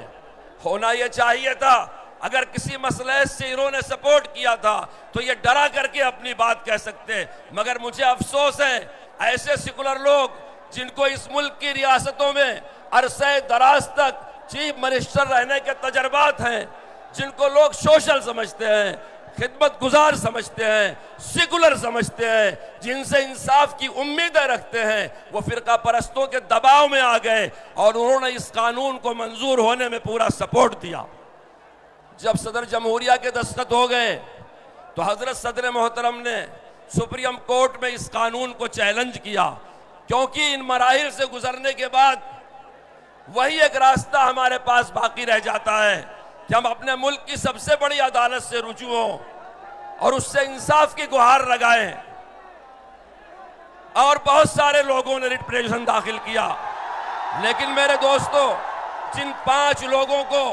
होना यह चाहिए था, अगर किसी मसले से इन्होंने सपोर्ट किया था तो ये डरा करके अपनी बात कह सकते, मगर मुझे अफसोस है ऐसे सेकुलर लोग जिनको इस मुल्क की रियासतों में अरसे दराज तक चीफ मिनिस्टर रहने के तजर्बात हैं, जिनको लोग सोशल समझते हैं, खिदमत गुजार समझते हैं, सेकुलर समझते हैं, जिनसे इंसाफ की उम्मीदें रखते हैं, वो फिरका परस्तों के दबाव में आ गए और उन्होंने इस कानून को मंजूर होने में पूरा सपोर्ट दिया। जब सदर जमहूरिया के दस्तखत हो गए तो हजरत सदर मोहतरम ने सुप्रीम कोर्ट में इस कानून को चैलेंज किया, क्योंकि इन मराहिल से गुजरने के बाद वही एक रास्ता हमारे पास बाकी रह जाता है कि हम अपने मुल्क की सबसे बड़ी अदालत से रुजू हों और उससे इंसाफ की गुहार लगाएं। और बहुत सारे लोगों ने रिट पिटीशन दाखिल किया, लेकिन मेरे दोस्तों, जिन 5 लोगों को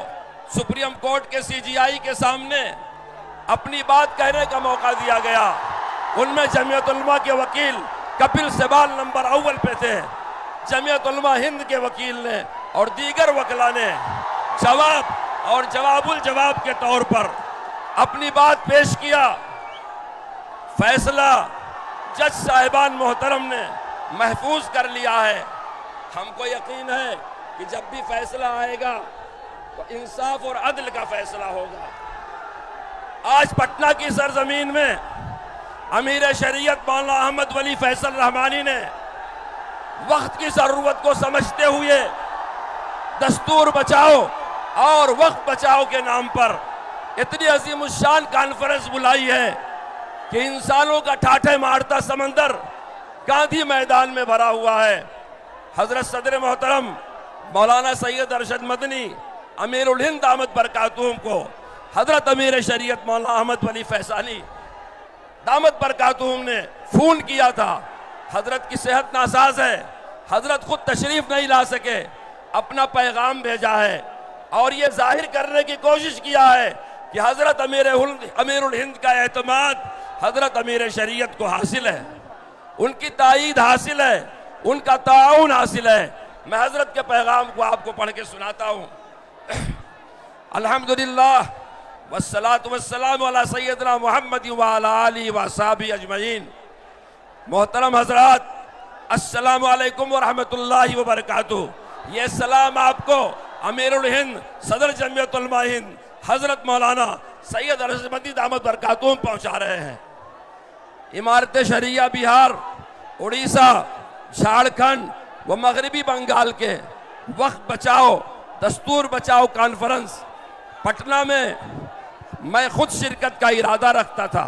सुप्रीम कोर्ट के सीजीआई के सामने अपनी बात कहने का मौका दिया गया, उनमें जमीयत उलमा के वकील कपिल सिबाल नंबर अव्वल पे थे, जमीयत उलमा हिंद के वकील ने और दीगर वकला ने जवाब और जवाबुल जवाब के तौर पर अपनी बात पेश किया। फैसला जज साहिबान मोहतरम ने महफूज कर लिया है। हमको यकीन है कि जब भी फैसला आएगा तो इंसाफ और अदल का फैसला होगा। आज पटना की सरजमीन में अमीर शरीयत मौलाना अहमद वली फैसल रहमानी ने वक्त की जरूरत को समझते हुए दस्तूर बचाओ और वक्त बचाओ के नाम पर इतनी अजीमुशान कॉन्फ्रेंस बुलाई है कि इंसानों का ठाठे मारता समंदर गांधी मैदान में भरा हुआ है। हजरत सदर मोहतरम मौलाना सैयद अरशद मदनी अमीर उल हिंद दामत बरकातुहुम को हजरत अमीर शरीयत मौलाना अहमद वली फैसानी दामत बरकातुहुम ने फोन किया था। हजरत की सेहत नासाज है, हजरत खुद तशरीफ नहीं ला सके, अपना पैगाम भेजा है और ये जाहिर करने की कोशिश किया है कि हजरत अमीर उल हिंद का एतमाद हजरत अमीर शरीयत को हासिल है, उनकी ताईद हासिल है, उनका ताउन हासिल है। मैं हजरत के पैगाम को आपको पढ़ के सुनाता हूँ। अल्हम्दुलिल्लाह वस्सलातु वस्सलामु अला सय्यदना मुहम्मद व अला आलिहि व असहाबिहि अजमईन। मोहतरम हजरात, अस्सलामु अलैकुम व रहमतुल्लाहि व बरकातुहू। ये सलाम आपको अमीरुल हिंद सदर जमीयत उलमा हिंद हजरत मौलाना सैयद अरशद मदनी दामत बरकातुहू पहुंचा रहे हैं। इमारत शरिया बिहार, उड़ीसा, झारखंड व मगरबी बंगाल के वक्त बचाओ दस्तूर बचाओ कॉन्फ्रेंस पटना में मैं खुद शिरकत का इरादा रखता था,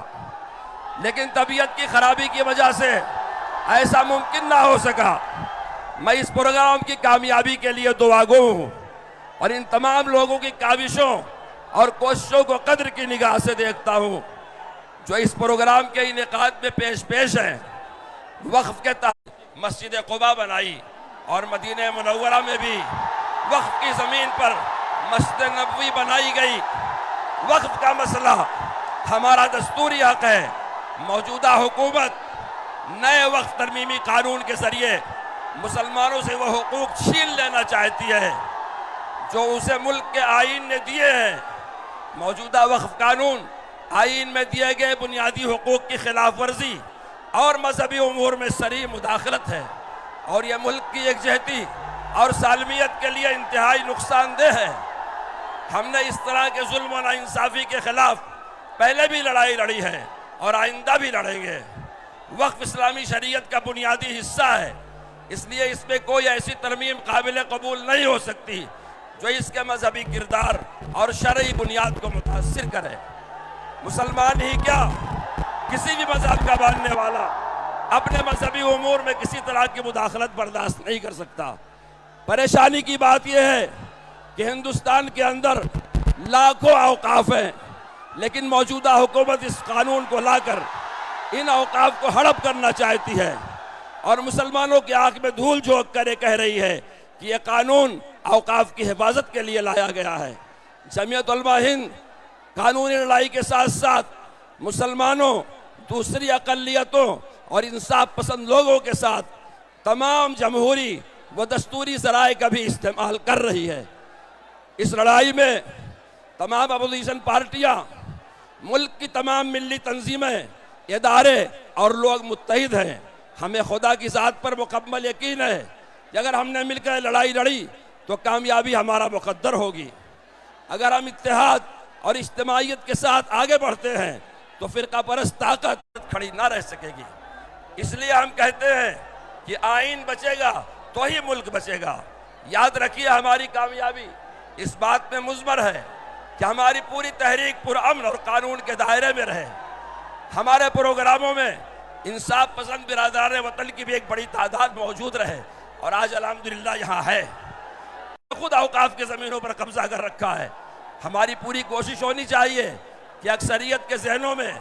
लेकिन तबीयत की खराबी की वजह से ऐसा मुमकिन ना हो सका। मैं इस प्रोग्राम की कामयाबी के लिए दुआगो हूँ और इन तमाम लोगों की काविशों और कोशिशों को कद्र की निगाह से देखता हूँ जो इस प्रोग्राम के इनेकाद में पेश हैं। वक्फ के तहत मस्जिद कुबा बनाई और मदीने मुनव्वरा में भी वक्फ की ज़मीन पर मस्जिद नबवी बनाई गई। वक्फ का मसला हमारा दस्तूरी हक है। मौजूदा हुकूमत नए वक्फ तरमीमी कानून के जरिए मुसलमानों से वह हुकूक छीन लेना चाहती है जो उसे मुल्क के आईन ने दिए हैं। मौजूदा वक्फ कानून आईन में दिए गए बुनियादी हुकूक की खिलाफ वर्जी और मजहबी उमूर में सरी मुदाखलत है और यह मुल्क की एकजहती और सालमियत के लिए इंतहाई नुकसानदेह है। हमने इस तरह के जुल्म और नाइंसाफ़ी के खिलाफ पहले भी लड़ाई लड़ी है और आइंदा भी लड़ेंगे। वक्फ इस्लामी शरीयत का बुनियादी हिस्सा है, इसलिए इसमें कोई ऐसी तरमीम काबिल कबूल नहीं हो सकती जो इसके मजहबी किरदार और शरई बुनियाद को मुतासिर करे। मुसलमान ही क्या, किसी भी मजहब का मानने वाला अपने मजहबी उमूर में किसी तरह की मुदाखलत बर्दाश्त नहीं कर सकता। परेशानी की बात यह है कि हिंदुस्तान के अंदर लाखों औकाफ हैं, लेकिन मौजूदा हुकूमत इस कानून को लाकर इन औकाफ को हड़प करना चाहती है और मुसलमानों की आंख में धूल झोंक कर कह रही है कि यह कानून औकाफ की हिफाजत के लिए लाया गया है। जमीयत उलमा हिंद कानूनी लड़ाई के साथ साथ मुसलमानों, दूसरी अक़लियतों और इंसाफ पसंद लोगों के साथ तमाम जमहूरी व दस्तूरी ज़राए का भी इस्तेमाल कर रही है। इस लड़ाई में तमाम अपोजिशन पार्टियां, मुल्क की तमाम मिली तंजीमें, इदारे और लोग मुत्तहिद हैं। हमें खुदा की ज़ात पर मुकम्मल यकीन है कि अगर हमने मिलकर लड़ाई लड़ी तो कामयाबी हमारा मुकद्दर होगी। अगर हम इत्तेहाद और इज्तिमाइयत के साथ आगे बढ़ते हैं तो फ़िरका परस्त ताकत खड़ी ना रह सकेगी। इसलिए हम कहते हैं कि आइन बचेगा तो ही मुल्क बचेगा। याद रखिए, हमारी कामयाबी इस बात में मुज़मर है कि हमारी पूरी तहरीक पुरअमन और कानून के दायरे में रहे। हमारे प्रोग्रामों में इंसाफ पसंद बिरादरान वतन की भी एक बड़ी तादाद मौजूद रहे और आज अल्हम्दुलिल्लाह यहाँ है। खुद औकाफ की ज़मीनों पर कब्जा कर रखा है। हमारी पूरी कोशिश होनी चाहिए कि अक्सरियत के जहनों में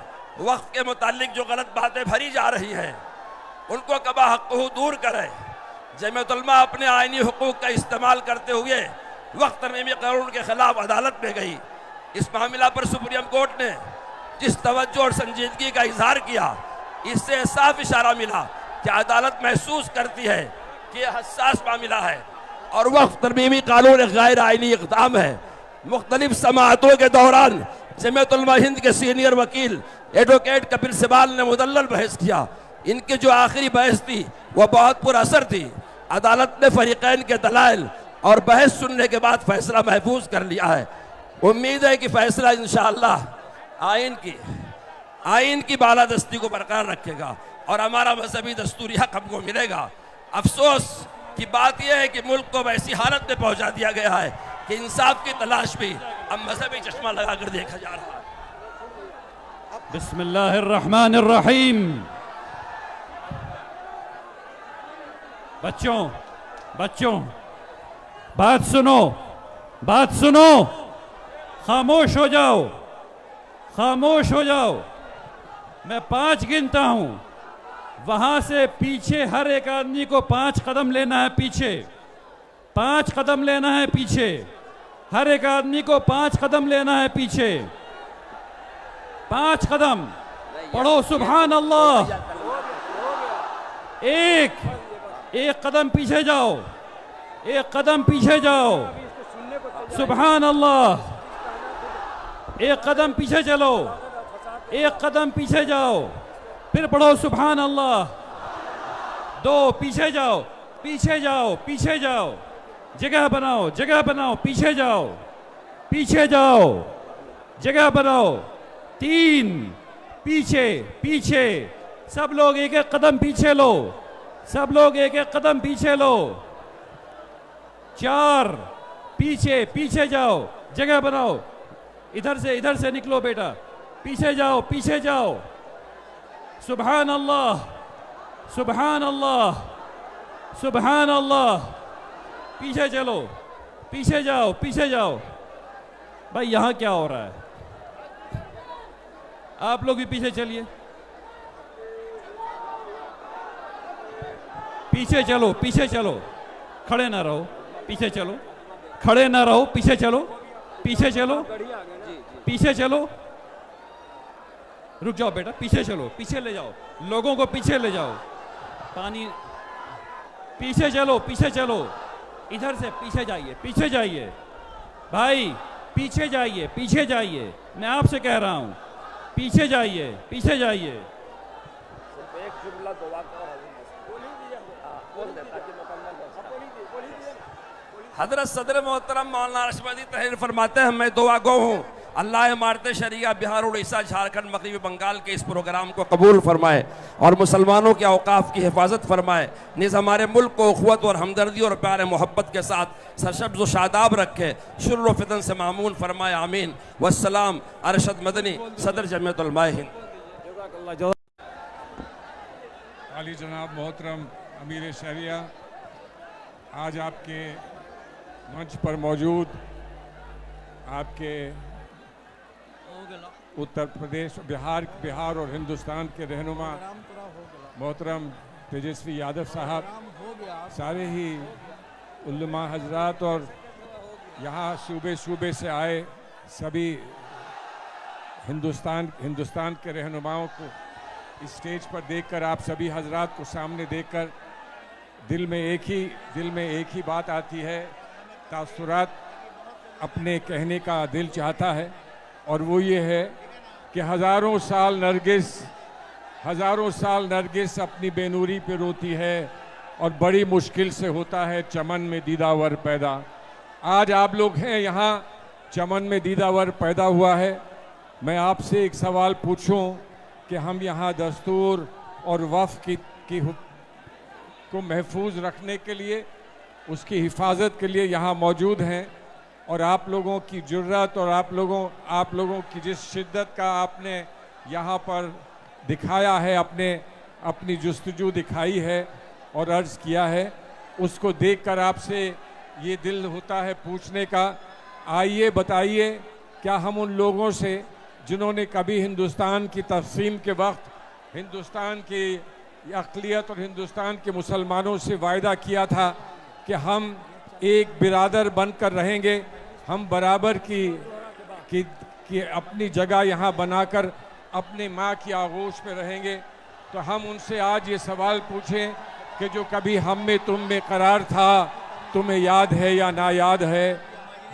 वक्फ के मुतालिक जो गलत बातें भरी जा रही हैं उनको कबा हक़्क़हू दूर करें। जमीयत उलमा अपने आइनी हुकूक का इस्तेमाल करते हुए वक्त तरमीमी कानून के खिलाफ अदालत में गई। इस मामला पर सुप्रीम कोर्ट ने जिस तवज्जो और संजीदगी का इजहार किया, इससे साफ इशारा मिला कि अदालत महसूस करती है कि यह हसास मामला है और वक्फ तरमीमी कानून एक गैर आइनी इक़दाम है। मुख्तलिफ समाअतों के दौरान जमीयत उलमा हिंद के सीनियर वकील एडवोकेट कपिल सिबाल ने मुदल्लल बहस किया। इनकी जो आखिरी बहस थी वह बहुत पुरअसर थी। अदालत ने फरीक़ैन के दलाइल और बहस सुनने के बाद फैसला महफूज कर लिया है। उम्मीद है कि फैसला इंशाअल्लाह आइन की बालादस्ती को बरकरार रखेगा और हमारा मजहबी दस्तूरी हक हमको मिलेगा। अफसोस की बात यह है कि मुल्क को वैसी हालत में पहुंचा दिया गया है कि इंसाफ की तलाश भी अब मजहबी चश्मा लगाकर देखा जा रहा है। बिस्मिल्लाहिर्रहमानिर्रहीम। बच्चों बात सुनो, खामोश हो जाओ। मैं 5 गिनता हूं, वहां से पीछे हर एक आदमी को 5 कदम लेना है पीछे। 5 कदम लेना है पीछे, हर एक आदमी को 5 कदम लेना है पीछे। 5 कदम पढ़ो सुभान अल्लाह। एक कदम पीछे जाओ, एक कदम पीछे जाओ, सुभान अल्लाह। एक कदम पीछे चलो, एक कदम पीछे जाओ, फिर पढ़ो सुभान अल्लाह। 2 पीछे जाओ, जगह बनाओ, पीछे जाओ, जगह बनाओ। 3 पीछे, सब लोग एक एक कदम पीछे लो, 4 पीछे जाओ, जगह बनाओ। इधर से निकलो बेटा, पीछे जाओ। सुभान अल्लाह। पीछे चलो, पीछे जाओ। भाई यहाँ क्या हो रहा है? आप लोग भी पीछे चलिए, पीछे चलो। खड़े ना रहो, पीछे चलो। रुक जाओ बेटा, पीछे ले जाओ, लोगों को पीछे ले जाओ। पानी, पीछे चलो। इधर से पीछे जाइए भाई, पीछे जाइए। मैं आपसे कह रहा हूं, पीछे जाइए। हजरत सदर मोहतरम मौलाना अशरफ तहरीर फरमाते हैं, मैं दुआ गो हूँ अल्लाह इमारत शरिया बिहार, उड़ीसा, झारखंड, मगरबी बंगाल के इस प्रोग्राम को कबूल फरमाए और मुसलमानों के औकाफ की हिफाजत फरमाए। निज़ हमारे मुल्क को क़ुव्वत और हमदर्दी और प्यार मोहब्बत के साथ सरशब्ज़ व शादाब रखे, शुर्र व फितन से मामून फरमाए। आमीन। वस्सलाम। अरशद मदनी, सदर जमीयत उलमा हिंद। आली जनाब मोहतरम अमीर शरिया, आज आपके मंच पर मौजूद आपके उत्तर प्रदेश, बिहार और हिंदुस्तान के रहनुमा मोहतरम तेजस्वी यादव साहब, सारे ही उलमा हजरात और यहाँ सूबे सूबे से आए सभी हिंदुस्तान के रहनुमाओं को इस स्टेज पर देखकर, आप सभी हजरात को सामने देखकर दिल में एक ही बात आती है, तासुरात अपने कहने का दिल चाहता है, और वो ये है कि हज़ारों साल नरगिस अपनी बेनूरी पे रोती है और बड़ी मुश्किल से होता है चमन में दीदावर पैदा। आज आप लोग हैं यहाँ, चमन में दीदावर पैदा हुआ है। मैं आपसे एक सवाल पूछूं कि हम यहाँ दस्तूर और वफ़ को महफूज रखने के लिए, उसकी हिफाजत के लिए यहाँ मौजूद हैं, और आप लोगों की जुर्रत और आप लोगों की जिस शिद्दत का आपने यहाँ पर दिखाया है, अपनी जुस्तजू दिखाई है और अर्ज़ किया है, उसको देखकर आपसे ये दिल होता है पूछने का, आइए बताइए क्या हम उन लोगों से जिन्होंने कभी हिंदुस्तान की तक़सीम के वक्त हिंदुस्तान की अक़लियत और हिंदुस्तान के मुसलमानों से वायदा किया था कि हम एक बिरादर बनकर रहेंगे, हम बराबर की अपनी जगह यहाँ बनाकर अपने माँ की आगोश में रहेंगे, तो हम उनसे आज ये सवाल पूछें कि जो कभी हम में तुम में करार था, तुम्हें याद है या ना याद है?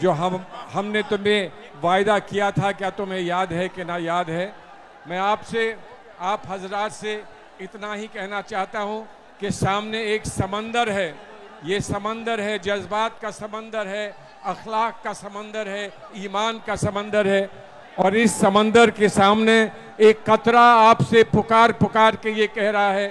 जो हमने तुम्हें वायदा किया था, क्या तुम्हें याद है कि ना याद है? मैं आप हजरात से इतना ही कहना चाहता हूँ कि सामने एक समंदर है, ये समंदर है, जज्बात का समंदर है, अखलाक का समंदर है, ईमान का समंदर है, और इस समंदर के सामने एक कतरा आपसे पुकार के ये कह रहा है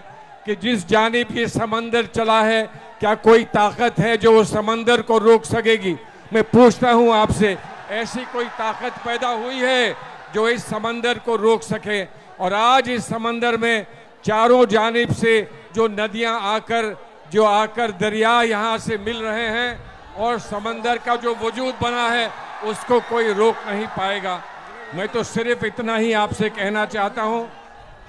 कि जिस जानिब ये समंदर चला है, क्या कोई ताकत है जो उस समंदर को रोक सकेगी? मैं पूछता हूँ आपसे, ऐसी कोई ताकत पैदा हुई है जो इस समंदर को रोक सके? और आज इस समंदर में चारों जानिब से जो नदियाँ आकर दरिया यहाँ से मिल रहे हैं, और समंदर का जो वजूद बना है उसको कोई रोक नहीं पाएगा। मैं तो सिर्फ इतना ही आपसे कहना चाहता हूँ,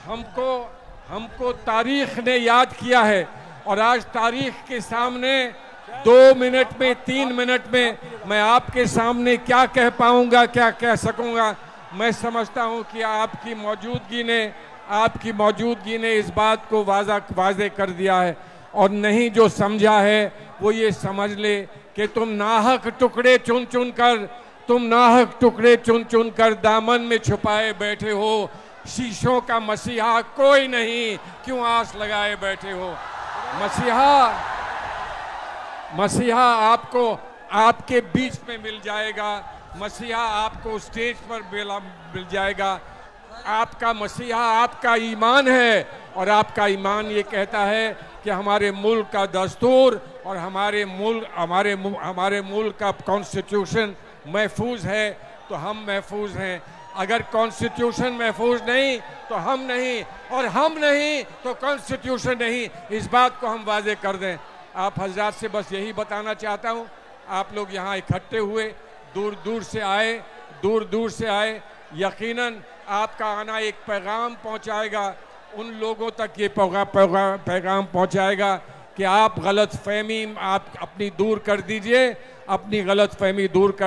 हमको तारीख ने याद किया है, और आज तारीख के सामने 2 मिनट में 3 मिनट में मैं आपके सामने क्या कह पाऊँगा, क्या कह सकूँगा? मैं समझता हूँ कि आपकी मौजूदगी ने इस बात को वाज़े कर दिया है, और नहीं जो समझा है वो ये समझ ले कि तुम नाहक टुकड़े चुन कर दामन में छुपाए बैठे हो। शीशों का मसीहा कोई नहीं, क्यों आस लगाए बैठे हो? मसीहा आपको आपके बीच में मिल जाएगा, मसीहा आपको स्टेज पर मिल जाएगा। आपका मसीहा आपका ईमान है, और आपका ईमान ये कहता है कि हमारे मुल्क का दस्तूर और हमारे मुल्क का कॉन्स्टिट्यूशन महफूज है, तो हम महफूज हैं। अगर कॉन्स्टिट्यूशन महफूज नहीं तो हम नहीं, और हम नहीं तो कॉन्स्टिट्यूशन नहीं। इस बात को हम वाजे कर दें। आप हजरात से बस यही बताना चाहता हूँ, आप लोग यहाँ इकट्ठे हुए, दूर दूर से आए, यकीनन आपका आना एक पैगाम पहुँचाएगा, उन लोगों तक ये पैगाम पहुँचाएगा कि आप गलतफहमी अपनी दूर कर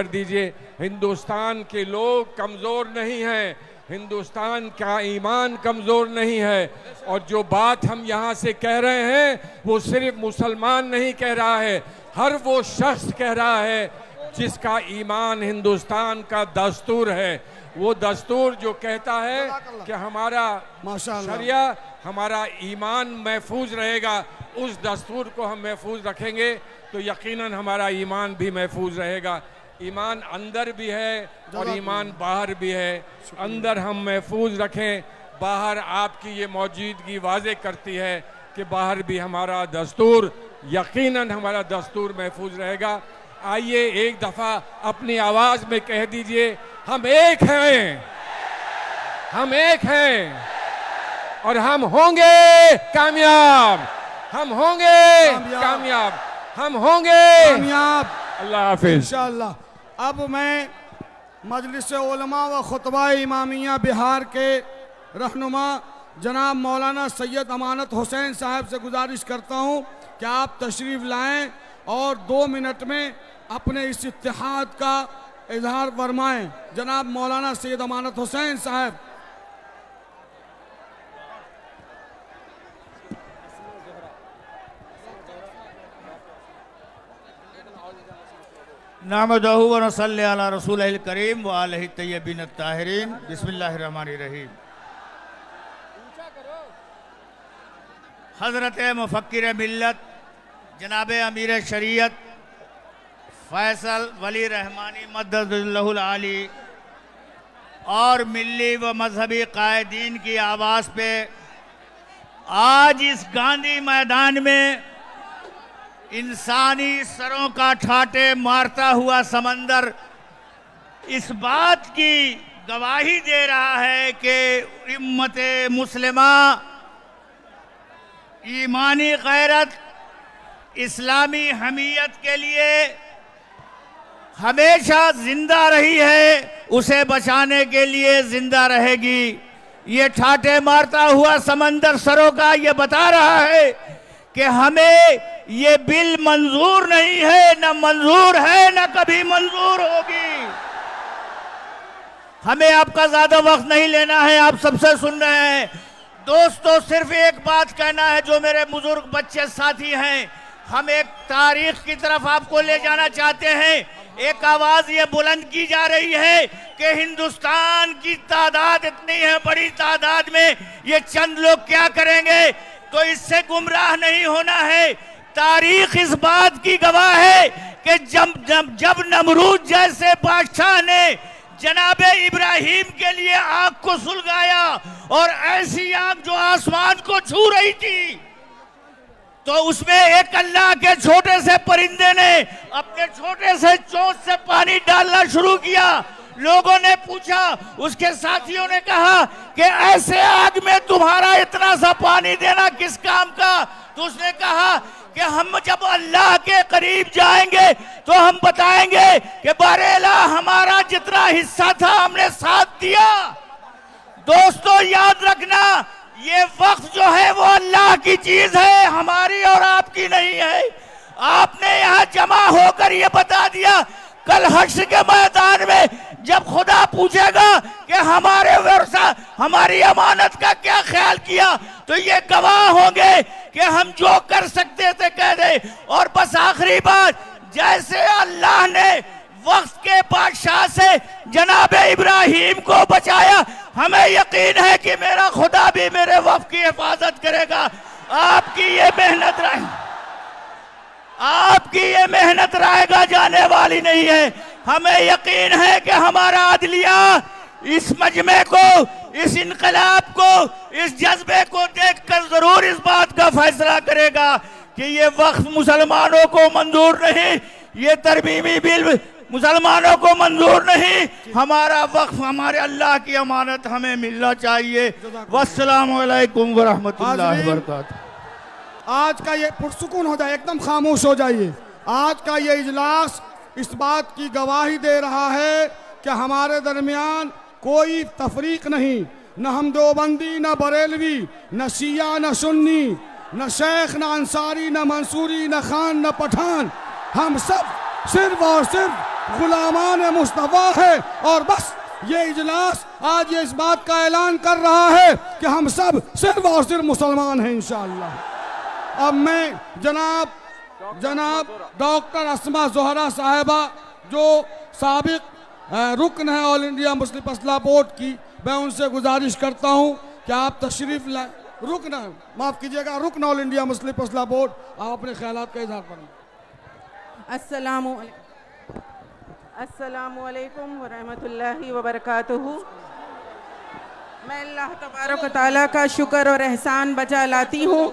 दीजिए। हिंदुस्तान के लोग कमज़ोर नहीं हैं, हिंदुस्तान का ईमान कमज़ोर नहीं है, और जो बात हम यहाँ से कह रहे हैं वो सिर्फ मुसलमान नहीं कह रहा है, हर वो शख्स कह रहा है जिसका ईमान हिंदुस्तान का दस्तूर है। वो दस्तूर जो कहता है कि हमारा शरिया, हमारा ईमान महफूज रहेगा, उस दस्तूर को हम महफूज रखेंगे तो यकीनन हमारा ईमान भी महफूज रहेगा। ईमान अंदर भी है और ईमान बाहर भी है। अंदर हम महफूज रखें, बाहर आपकी ये मौजूदगी वाज़े करती है कि बाहर भी हमारा दस्तूर, यकीनन हमारा दस्तूर महफूज रहेगा। आइए एक दफ़ा अपनी आवाज़ में कह दीजिए, हम एक हैं, हम एक हैं, और हम होंगे कामयाब, हम होंगे कामयाब, हम होंगे कामयाब। अल्लाह हाफिज। इंशाअल्लाह अब मैं मजलिस उलमा व खुतबा इमामिया बिहार के रहनुमा जनाब मौलाना सैयद अमानत हुसैन साहब से गुजारिश करता हूँ कि आप तशरीफ़ लाएं और 2 मिनट में अपने इस इत्तेहाद का इजहार फरमाएं। जनाब मौलाना सैयद अमानत हुसैन साहब। नामदहु व नसल्ली अला रसूलिल करीम व आलिहि तय्यबीन अत्ताहिरीन। बिस्मिल्लाहिर रहमानिर रहीम। हज़रत मुफक्किर मिल्लत जनाब अमीर शरीयत फैसल वली रहमानी मद्ददुल्लाहुल आली और मिल्ली व मजहबी कायदीन की आवाज़ पे आज इस गांधी मैदान में इंसानी सरों का ठाटे मारता हुआ समंदर इस बात की गवाही दे रहा है कि उम्मत मुस्लिमा ईमानी गैरत इस्लामी हमीयत के लिए हमेशा जिंदा रही है, उसे बचाने के लिए जिंदा रहेगी। ये ठाटे मारता हुआ समंदर सरों का ये बता रहा है कि हमें ये बिल मंजूर नहीं है, न मंजूर है, न कभी मंजूर होगी। हमें आपका ज्यादा वक्त नहीं लेना है, आप सबसे सुन रहे हैं। दोस्तों सिर्फ एक बात कहना है, जो मेरे बुजुर्ग बच्चे साथी हैं, हम एक तारीख की तरफ आपको ले जाना चाहते हैं। एक आवाज ये बुलंद की जा रही है कि हिंदुस्तान की तादाद इतनी है, बड़ी तादाद में ये चंद लोग क्या करेंगे, तो इससे गुमराह नहीं होना है। तारीख इस बात की गवाह है कि जब नमरूद जैसे बादशाह ने जनाबे इब्राहिम के लिए आग को सुलगाया और ऐसी आग जो आसमान को छू रही थी, तो उसमें एक अल्लाह के छोटे से परिंदे ने अपने छोटे से चोंच से पानी डालना शुरू किया। लोगों ने पूछा, उसके साथियों ने कहा कि ऐसे आग में तुम्हारा इतना सा पानी देना किस काम का? तो उसने कहा कि हम जब अल्लाह के करीब जाएंगे तो हम बताएंगे कि बरेला हमारा जितना हिस्सा था हमने साथ दिया। दोस्तों याद रखना, ये वक्त जो है वो अल्लाह की चीज है, हमारी और आपकी नहीं है। आपने यहाँ जमा होकर ये बता दिया, कल हश्र के मैदान में जब खुदा पूछेगा कि हमारे वर्षा हमारी अमानत का क्या ख्याल किया, तो ये गवाह होंगे कि हम जो कर सकते थे कह दे। और बस आखिरी बात, जैसे अल्लाह ने वक्त के बादशाह से जनाब इब्राहिम को बचाया, हमें यकीन है कि मेरा खुदा भी मेरे वक्त की हिफाजत करेगा। आपकी ये मेहनत रायगा जाने वाली नहीं है। हमें यकीन है कि हमारा अदलिया इस मजमे को, इस इनकलाब को, इस जज्बे को देखकर जरूर इस बात का फैसला करेगा कि ये वक्त मुसलमानों को मंजूर नहीं, ये तरमीमी बिल मुसलमानों को मंजूर नहीं। हमारा वक्त हमारे अल्लाह की अमानत हमें मिलना चाहिए। वस्सलामु अलैकुम व रहमतुल्लाहि व बरकातहू। आज का ये पुरसुकून हो जाए, एकदम खामोश हो जाइए। आज का ये इजलास इस बात की गवाही दे रहा है कि हमारे दरमियान कोई तफरीक नहीं, न हम देवबंदी, न बरेलवी, न शिया, न सुन्नी, न शेख, न अंसारी, न मंसूरी, न खान, न पठान। हम सब सिर्फ और सिर्फ गुलामान मुस्तफ़ा है। और बस ये इजलास आज ये इस बात का ऐलान कर रहा है कि हम सब सिर्फ और सिर्फ मुसलमान हैं इंशाअल्लाह। अब मैं जनाब डॉक्टर अस्मा ज़ोहरा साहिबा, जो साबिक रुकन है ऑल इंडिया मुस्लिम फसला बोर्ड की, मैं उनसे गुजारिश करता हूं कि आप तशरीफ लाए। रुकन, माफ़ कीजिएगा, रुकन ऑल इंडिया मुस्लिम फसला बोर्ड, आप अपने ख्यालात का इजहार करें। अस्सलामु अलैकुम व रहमतुल्लाहि व बरकातुहू। मैं अल्लाह तबारक व तआला का शुक्र और एहसान बजा लाती हूँ।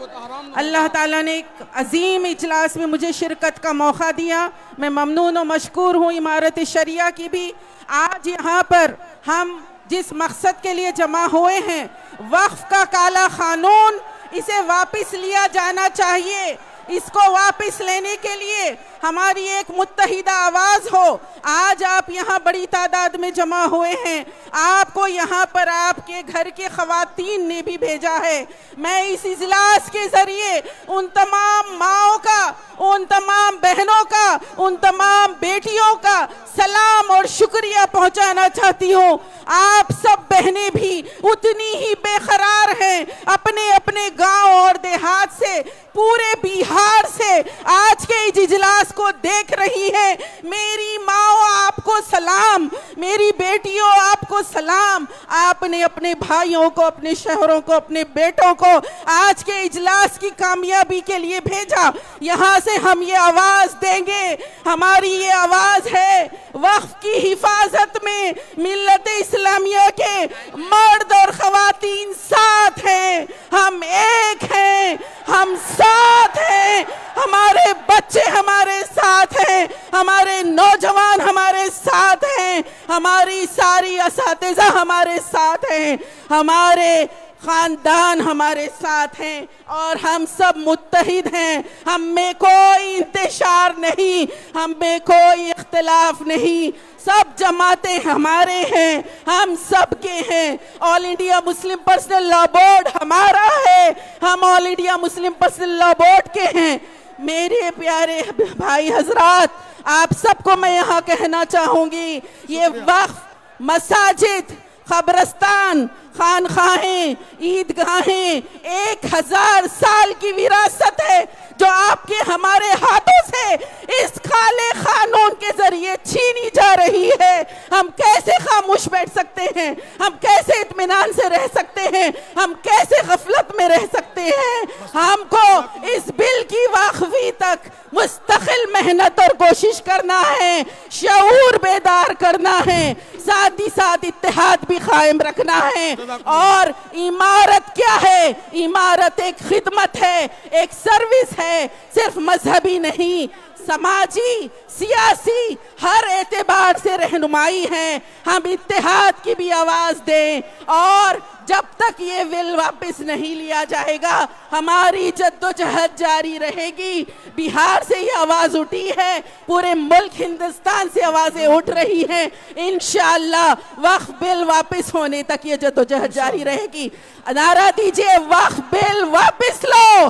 अल्लाह ताला ने एक अजीम इजलास में मुझे शिरकत का मौका दिया। मैं ममनून और मशकूर हूँ इमारत शरिया की भी। आज यहाँ पर हम जिस मकसद के लिए जमा हुए हैं, वक्फ का काला कानून, इसे वापस लिया जाना चाहिए। इसको वापस लेने के लिए हमारी एक मुत्तहिदा आवाज हो। आज आप यहाँ बड़ी तादाद में जमा हुए हैं, आपको यहाँ पर आपके घर के खवातीन ने भी भेजा है। मैं इस इजलास के जरिए उन तमाम माओं का, उन तमाम बहनों का, उन तमाम बेटियों का सलाम और शुक्रिया पहुंचाना चाहती हूँ। आप सब बहनें भी उतनी ही बेकरार हैं, अपने अपने गांव और देहात से, पूरे बिहार से आज के इस इजलास को देख रही है। मेरी माओ आपको सलाम, मेरी बेटियों आपको सलाम। आपने अपने भाइयों को, अपने शहरों को, अपने बेटों को आज के इजलास की कामयाबी के लिए भेजा। यहाँ से हम ये आवाज देंगे, हमारी ये आवाज है वक्फ की हिफाजत में मिल्लत इस्लामिया के मर्द और खवातीन साथ हैं, हम एक हैं, हम साथ हैं, हमारे बच्चे हमारे साथ हैं, हमारे नौजवान हमारे साथ हैं, हमारी सारी असातिज़ा हमारे साथ हैं, हमारे खानदान हमारे साथ हैं और हम सब मुत्तहिद हैं। हम में कोई इंतशार नहीं, हम में कोई इख्तिलाफ नहीं, सब जमातें हमारे हैं, हम सब के हैं। All India Muslim personal law board हमारा है, हम all India Muslim personal law board के हैं। मेरे प्यारे भाई हजरात, आप सबको मैं यहाँ कहना चाहूंगी, ये वक्फ, मसाजिद, कब्रिस्तान, खानखाहें, ईदगाहें 1000 साल की विरासत है जो आपके हमारे हाथों से इस काले कानून के जरिए छीनी जा रही है। हम कैसे खामोश बैठ सकते हैं? हम कैसे इत्मीनान से रह सकते हैं? हम कैसे गफलत में रह सकते हैं? हमको इस बिल की वाकफी तक मुस्तकिल मेहनत और कोशिश करना है, शऊर बेदार करना है, साथ ही साथ इत्तेहाद भी कायम रखना है। और इमारत क्या है? इमारत एक खिदमत है, एक सर्विस है, सिर्फ मजहबी नहीं, समाजी, सियासी, हर एतबार से रहनुमाई है। हम इत्तेहाद की भी आवाज दें और जब तक ये बिल वापस नहीं लिया जाएगा हमारी जद्दोजहद जारी रहेगी। बिहार से ये आवाज उठी है, पूरे मुल्क हिंदुस्तान से आवाजें उठ रही हैं। इंशाअल्लाह वक्फ बिल वापस होने तक ये जद्दोजहद जारी रहेगी। नारा दीजिए, वक्फ बिल वापस लो,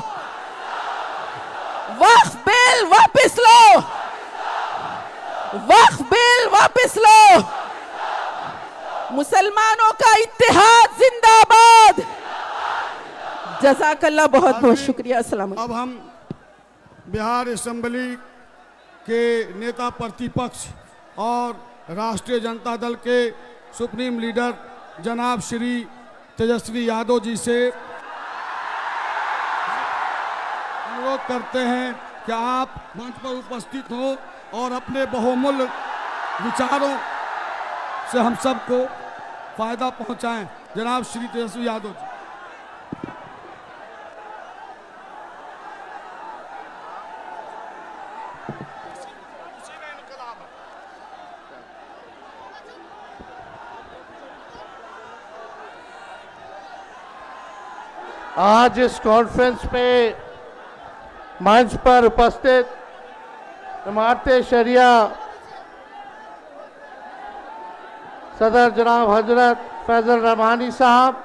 वक्फ बिल वापस लो, वक्फ बिल वापस लो। मुसलमानों का इत्तेहाद जिंदाबाद। जज़ाकल्लाह, बहुत बहुत शुक्रिया। अस्सलाम। अब हम बिहार असेंबली के नेता प्रतिपक्ष और राष्ट्रीय जनता दल के सुप्रीम लीडर जनाब श्री तेजस्वी यादव जी से अनुरोध करते हैं कि आप मंच पर उपस्थित हो और अपने बहुमूल्य विचारों से हम सबको फायदा पहुंचाएं। जनाब श्री तेजस्वी यादव जी। आज इस कॉन्फ्रेंस पे मंच पर उपस्थित इमारत शरिया सदर जनाब हजरत फैजल रहमानी साहब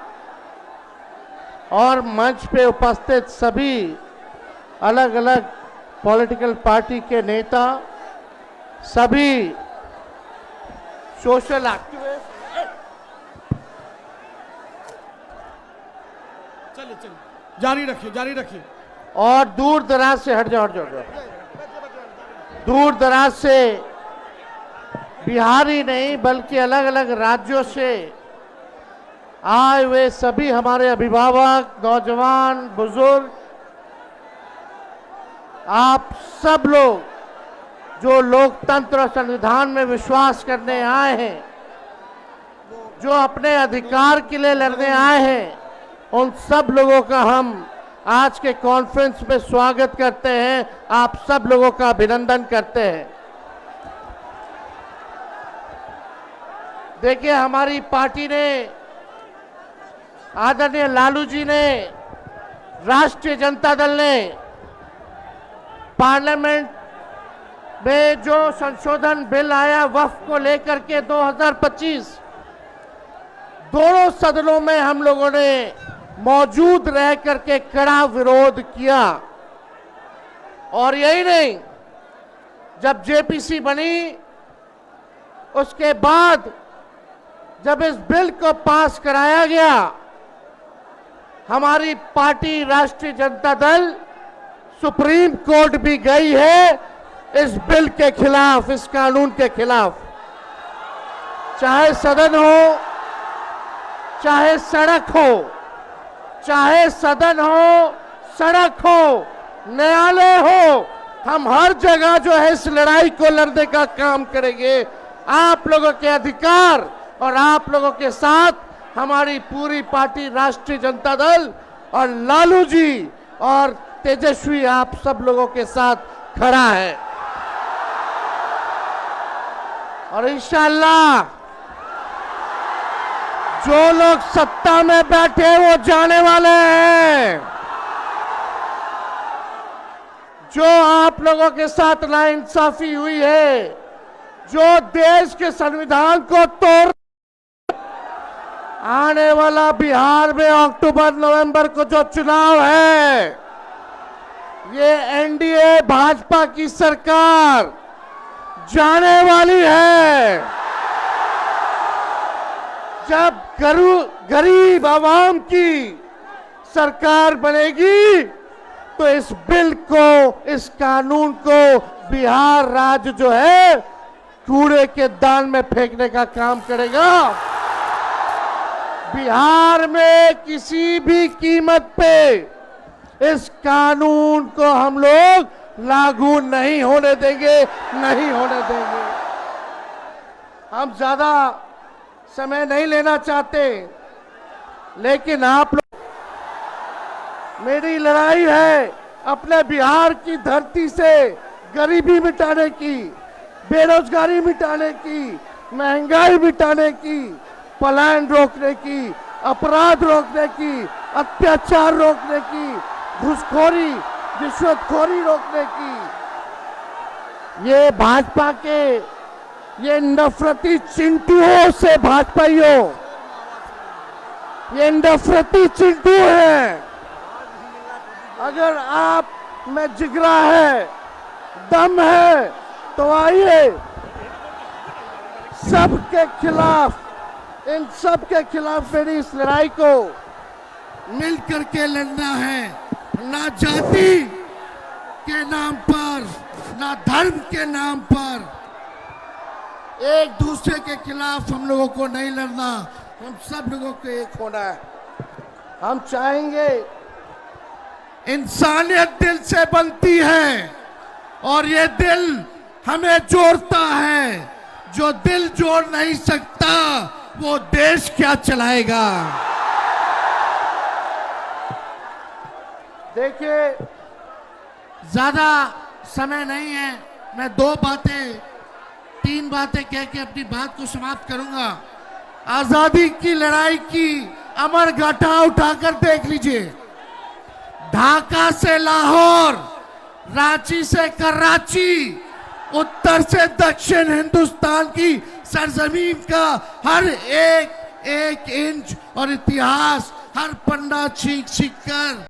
और मंच पे उपस्थित सभी अलग अलग पॉलिटिकल पार्टी के नेता, सभी सोशल एक्टिविस्ट, चलिए जारी रखिए, जारी रखिए। और दूर दराज से हट जाओ, दूर दराज से बिहार ही नहीं बल्कि अलग अलग राज्यों से आए हुए सभी हमारे अभिभावक, नौजवान, बुजुर्ग, आप सब लोग जो लोकतंत्र और संविधान में विश्वास करने आए हैं, जो अपने अधिकार के लिए लड़ने आए हैं, उन सब लोगों का हम आज के कॉन्फ्रेंस में स्वागत करते हैं। आप सब लोगों का अभिनंदन करते हैं। देखिए, हमारी पार्टी ने, आदरणीय लालू जी ने, राष्ट्रीय जनता दल ने पार्लियामेंट में जो संशोधन बिल आया वक्फ को लेकर के 2025, दोनों सदनों में हम लोगों ने मौजूद रह करके कड़ा विरोध किया। और यही नहीं, जब जेपीसी बनी उसके बाद जब इस बिल को पास कराया गया, हमारी पार्टी राष्ट्रीय जनता दल सुप्रीम कोर्ट भी गई है इस बिल के खिलाफ, इस कानून के खिलाफ। चाहे सदन हो, चाहे सड़क हो, चाहे सदन हो, सड़क हो, न्यायालय हो, हम हर जगह जो है इस लड़ाई को लड़ने का काम करेंगे। आप लोगों के अधिकार और आप लोगों के साथ हमारी पूरी पार्टी राष्ट्रीय जनता दल और लालू जी और तेजस्वी आप सब लोगों के साथ खड़ा है। और इंशाअल्लाह जो लोग सत्ता में बैठे वो जाने वाले हैं। जो आप लोगों के साथ नाइंसाफी हुई है, जो देश के संविधान को तोड़, आने वाला बिहार में अक्टूबर नवंबर को जो चुनाव है, ये एनडीए भाजपा की सरकार जाने वाली है। जब गरीब आवाम की सरकार बनेगी तो इस बिल को, इस कानून को बिहार राज्य जो है कूड़े के दान में फेंकने का काम करेगा। बिहार में किसी भी कीमत पे इस कानून को हम लोग लागू नहीं होने देंगे, नहीं होने देंगे। हम ज्यादा समय नहीं लेना चाहते, लेकिन आप लोग, मेरी लड़ाई है अपने बिहार की धरती से गरीबी मिटाने की, बेरोजगारी मिटाने की, महंगाई मिटाने की, पलायन रोकने की, अपराध रोकने की, अत्याचार रोकने की, घुसखोरी, रिश्वतखोरी रोकने की। ये भाजपा के ये नफरती चिंटुओं से, भाजपाइयों, ये नफरती चिंटू हैं। अगर आप में जिगरा है, दम है, तो आइए सबके खिलाफ, इन सब के खिलाफ मेरी इस लड़ाई को मिल करके लड़ना है। ना जाति के नाम पर, ना धर्म के नाम पर एक दूसरे के खिलाफ हम लोगों को नहीं लड़ना, हम सब लोगों को एक होना है। हम चाहेंगे, इंसानियत दिल से बनती है और ये दिल हमें जोड़ता है। जो दिल जोड़ नहीं सकता वो देश क्या चलाएगा। देखिए, ज्यादा समय नहीं है, मैं तीन बातें कह के अपनी बात को समाप्त करूंगा। आजादी की लड़ाई की अमर गाथा उठाकर देख लीजिए। ढाका से लाहौर, रांची से कराची, उत्तर से दक्षिण हिंदुस्तान की सरजमीन का हर एक इंच और इतिहास, हर पन्ना छींक कर